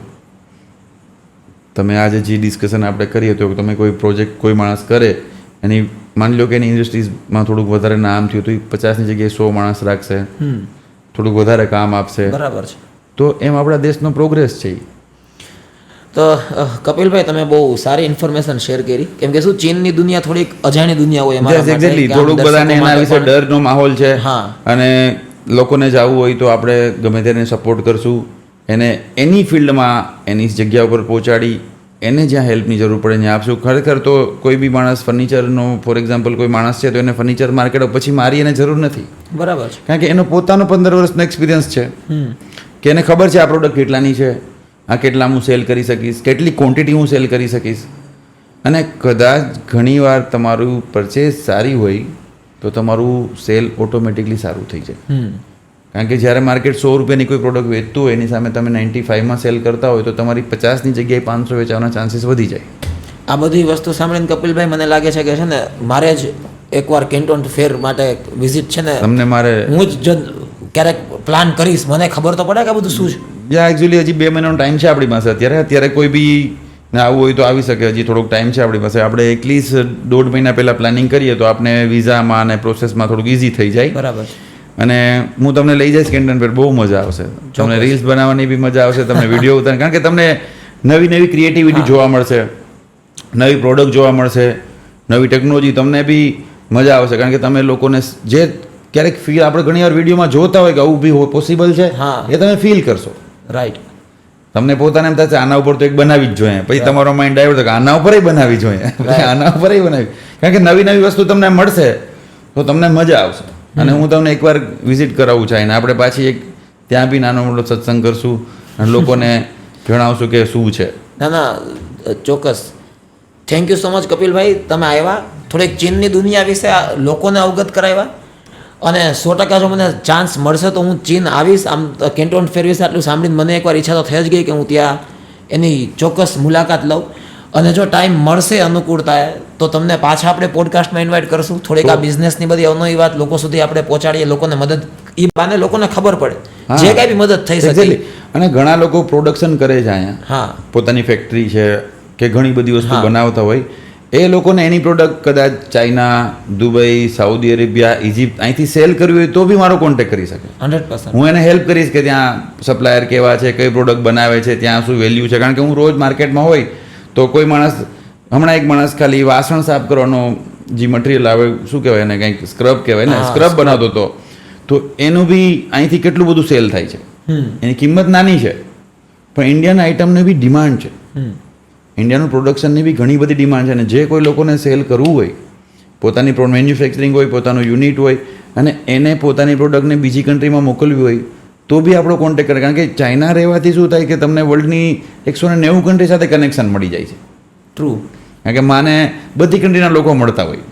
તમે આજે જે ડિસ્કશન આપણે કરીએ તો તમે કોઈ પ્રોજેક્ટ કોઈ માણસ કરે, એની માની લો કે એની ઇન્ડસ્ટ્રીઝમાં થોડુંક વધારે નામ થયું તો એ 50ની જગ્યાએ 100 માણસ રાખશે, થોડુંક વધારે કામ આપશે. બરાબર છે. તો એમ આપણા દેશનો પ્રોગ્રેસ છે. તો કપિલભાઈ તમે બહુ સારી ઇન્ફોર્મેશન શેર કરી, કેમ કે શું ચીનની દુનિયા થોડીક અજાણી દુનિયા હોય અમારા માટે. એક્ઝેક્ટલી, થોડુંક બધાને એના વિશે ડરનો માહોલ છે. અને લોકોને જવું હોય તો આપણે ગમે તેને સપોર્ટ કરશું, એને એની ફિલ્ડમાં એની જગ્યા ઉપર પહોંચાડી એને જ્યાં હેલ્પની જરૂર પડે ત્યાં આપશું. ખરેખર તો કોઈ બી માણસ ફર્નિચરનો, ફોર એક્ઝામ્પલ કોઈ માણસ છે તો એને ફર્નિચર માર્કેટ પછી મારી એને જરૂર નથી. બરાબર છે. કારણ કે એનો પોતાનો 15 વર્ષનો એક્સપિરિયન્સ છે કે એને ખબર છે આ પ્રોડક્ટ કેટલાની છે, આ કેટલા હું સેલ કરી શકીશ, કેટલી ક્વોન્ટિટી હું સેલ કરી શકીશ. અને કદાચ ઘણીવાર તમારું પરચેસ સારી હોય તો તમારું સેલ ઓટોમેટિકલી સારું થઈ જાય. કારણ કે જ્યારે માર્કેટ 100 રૂપિયાની કોઈ પ્રોડક્ટ વેચતું હોય એની સામે તમે 95માં સેલ કરતા હોય તો તમારી 50ની જગ્યાએ 500 વેચવાના ચાન્સીસ વધી જાય. આ બધી વસ્તુ સાંભળીને કપિલભાઈ મને લાગે છે કે છે ને મારે જ એકવાર કેન્ટોન ફેર માટે વિઝિટ છે ને તમને મારે હું જ ક્યારેક પ્લાન કરીશ, મને ખબર તો પડે કે આ બધું શું છે. યા એકચ્યુઅલી હજી 2 મહિનાનો ટાઈમ છે આપણી પાસે અત્યારે કોઈ બી આવવું હોય તો આવી શકે. હજી થોડોક ટાઈમ છે આપણી પાસે. આપણે એટલીસ્ટ 1.5 મહિના પહેલાં પ્લાનિંગ કરીએ તો આપણે વિઝામાં અને પ્રોસેસમાં થોડુંક ઇઝી થઈ જાય. બરાબર. અને હું તમને લઈ જઈશ કેન્ટન પર, બહુ મજા આવશે. તમને રીલ્સ બનાવવાની બી મજા આવશે, તમને વિડીયો ઉતારવાની, કારણ કે તમને નવી નવી ક્રિએટિવિટી જોવા મળશે, નવી પ્રોડક્ટ જોવા મળશે, નવી ટેકનોલોજી, તમને બી મજા આવશે. કારણ કે તમે લોકોને જે ક્યારેક ફીલ આપણે ઘણીવાર વિડીયોમાં જોતા હોય કે આવું બી પોસિબલ છે, એ તમે ફીલ કરશો. રાઈટ. તમને પોતાને એમ થશે આના ઉપર તો એક બનાવી જ જોઈએ, પછી તમારો માઇન્ડ ડાયવર્ટ થાય કે આના ઉપર બનાવી જોઈએ, આના ઉપર બનાવી. કારણ કે નવી નવી વસ્તુ તમને મળશે તો તમને મજા આવશે. અને હું તમને એકવાર વિઝિટ કરાવવું ચાહીને આપણે પાછી એક ત્યાં બી નાનો મોટો સત્સંગ કરશું અને લોકોને જણાવશું કે શું છે. ના ના ચોક્કસ. થેન્ક યુ સો મચ કપિલભાઈ, તમે આવ્યા, થોડીક ચીનની દુનિયા વિશે લોકોને અવગત કરાવ્યા. અને 100% જો મને ચાન્સ મળશે તો હું ચીન આવીશ. આમ કેન્ટોન ફેર વિશે આટલું સાંભળીને મને એકવાર ઈચ્છા તો થઈ જ ગઈ કે હું ત્યાં એની ચોક્કસ મુલાકાત લઉં. અને જો ટાઈમ મળશે અનુકૂળતા તો તમને પાછા આપણે પોડકાસ્ટમાં ઇન્વાઇટ કરશું. થોડીક આ બિઝનેસની બધી અવનવી વાત લોકો સુધી આપણે પહોંચાડીએ, લોકોને મદદ, એ બાને લોકોને ખબર પડે જે કાંઈ બી મદદ થઈ શકે. અને ઘણા લોકો પ્રોડક્શન કરે છે અહીંયા, હા, પોતાની ફેક્ટરી છે કે ઘણી બધી વસ્તુ બનાવતા હોય, એ લોકોને એની પ્રોડક્ટ કદાચ China, Dubai, Saudi Arabia, Egypt અહીંથી સેલ કરવી હોય તો બી મારો કોન્ટેક્ટ કરી શકે. 100%. હું એને હેલ્પ કરીશ કે ત્યાં સપ્લાયર કેવા છે, કઈ પ્રોડક્ટ બનાવે છે, ત્યાં શું વેલ્યુ છે. કારણ કે હું રોજ માર્કેટમાં હોય તો કોઈ માણસ, હમણાં એક માણસ ખાલી વાસણ સાફ કરવાનો જે મટીરિયલ આવે, શું કહેવાય એને, કંઈક સ્ક્રબ કહેવાય ને, સ્ક્રબ બનાવતો હતો, તો એનું બી અહીંથી કેટલું બધું સેલ થાય છે. એની કિંમત નાની છે પણ ઇન્ડિયન આઇટમને બી ડિમાન્ડ છે, ઇન્ડિયાનું પ્રોડક્શનની બી ઘણી બધી ડિમાન્ડ છે. અને જે કોઈ લોકોને સેલ કરવું હોય, પોતાની મેન્યુફેક્ચરિંગ હોય, પોતાનું યુનિટ હોય અને એને પોતાની પ્રોડક્ટને બીજી કન્ટ્રીમાં મોકલવી હોય તો બી આપણો કોન્ટેક્ટ કરે. કારણ કે ચાઇના રહેવાથી શું થાય કે તમને વર્લ્ડની 190 કન્ટ્રી સાથે કનેક્શન મળી જાય છે. ટ્રુ. કારણ કે માને બધી કન્ટ્રીના લોકો મળતા હોય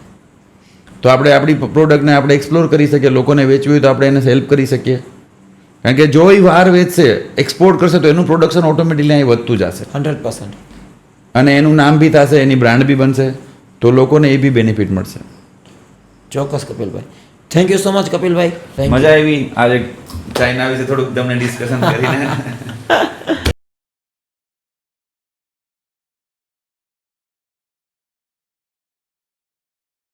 તો આપણે આપણી પ્રોડક્ટને આપણે એક્સપ્લોર કરી શકીએ, લોકોને વેચવી હોય તો આપણે એને હેલ્પ કરી શકીએ. કારણ કે જો એ બહાર વેચશે, એક્સપોર્ટ કરશે તો એનું પ્રોડક્શન ઓટોમેટિકલી અહીં વધતું જશે 100%. અને એનું નામ બી થશે, એની બ્રાન્ડ બી બનશે, તો લોકોને એ બી બેનિફિટ મળશે. ચોક્કસ કપિલભાઈ, થેન્ક યુ સો મચ કપિલભાઈ. મજા આવી આજે ચાઇના વિશે થોડુંક તમને ડિસ્કશન કરીને.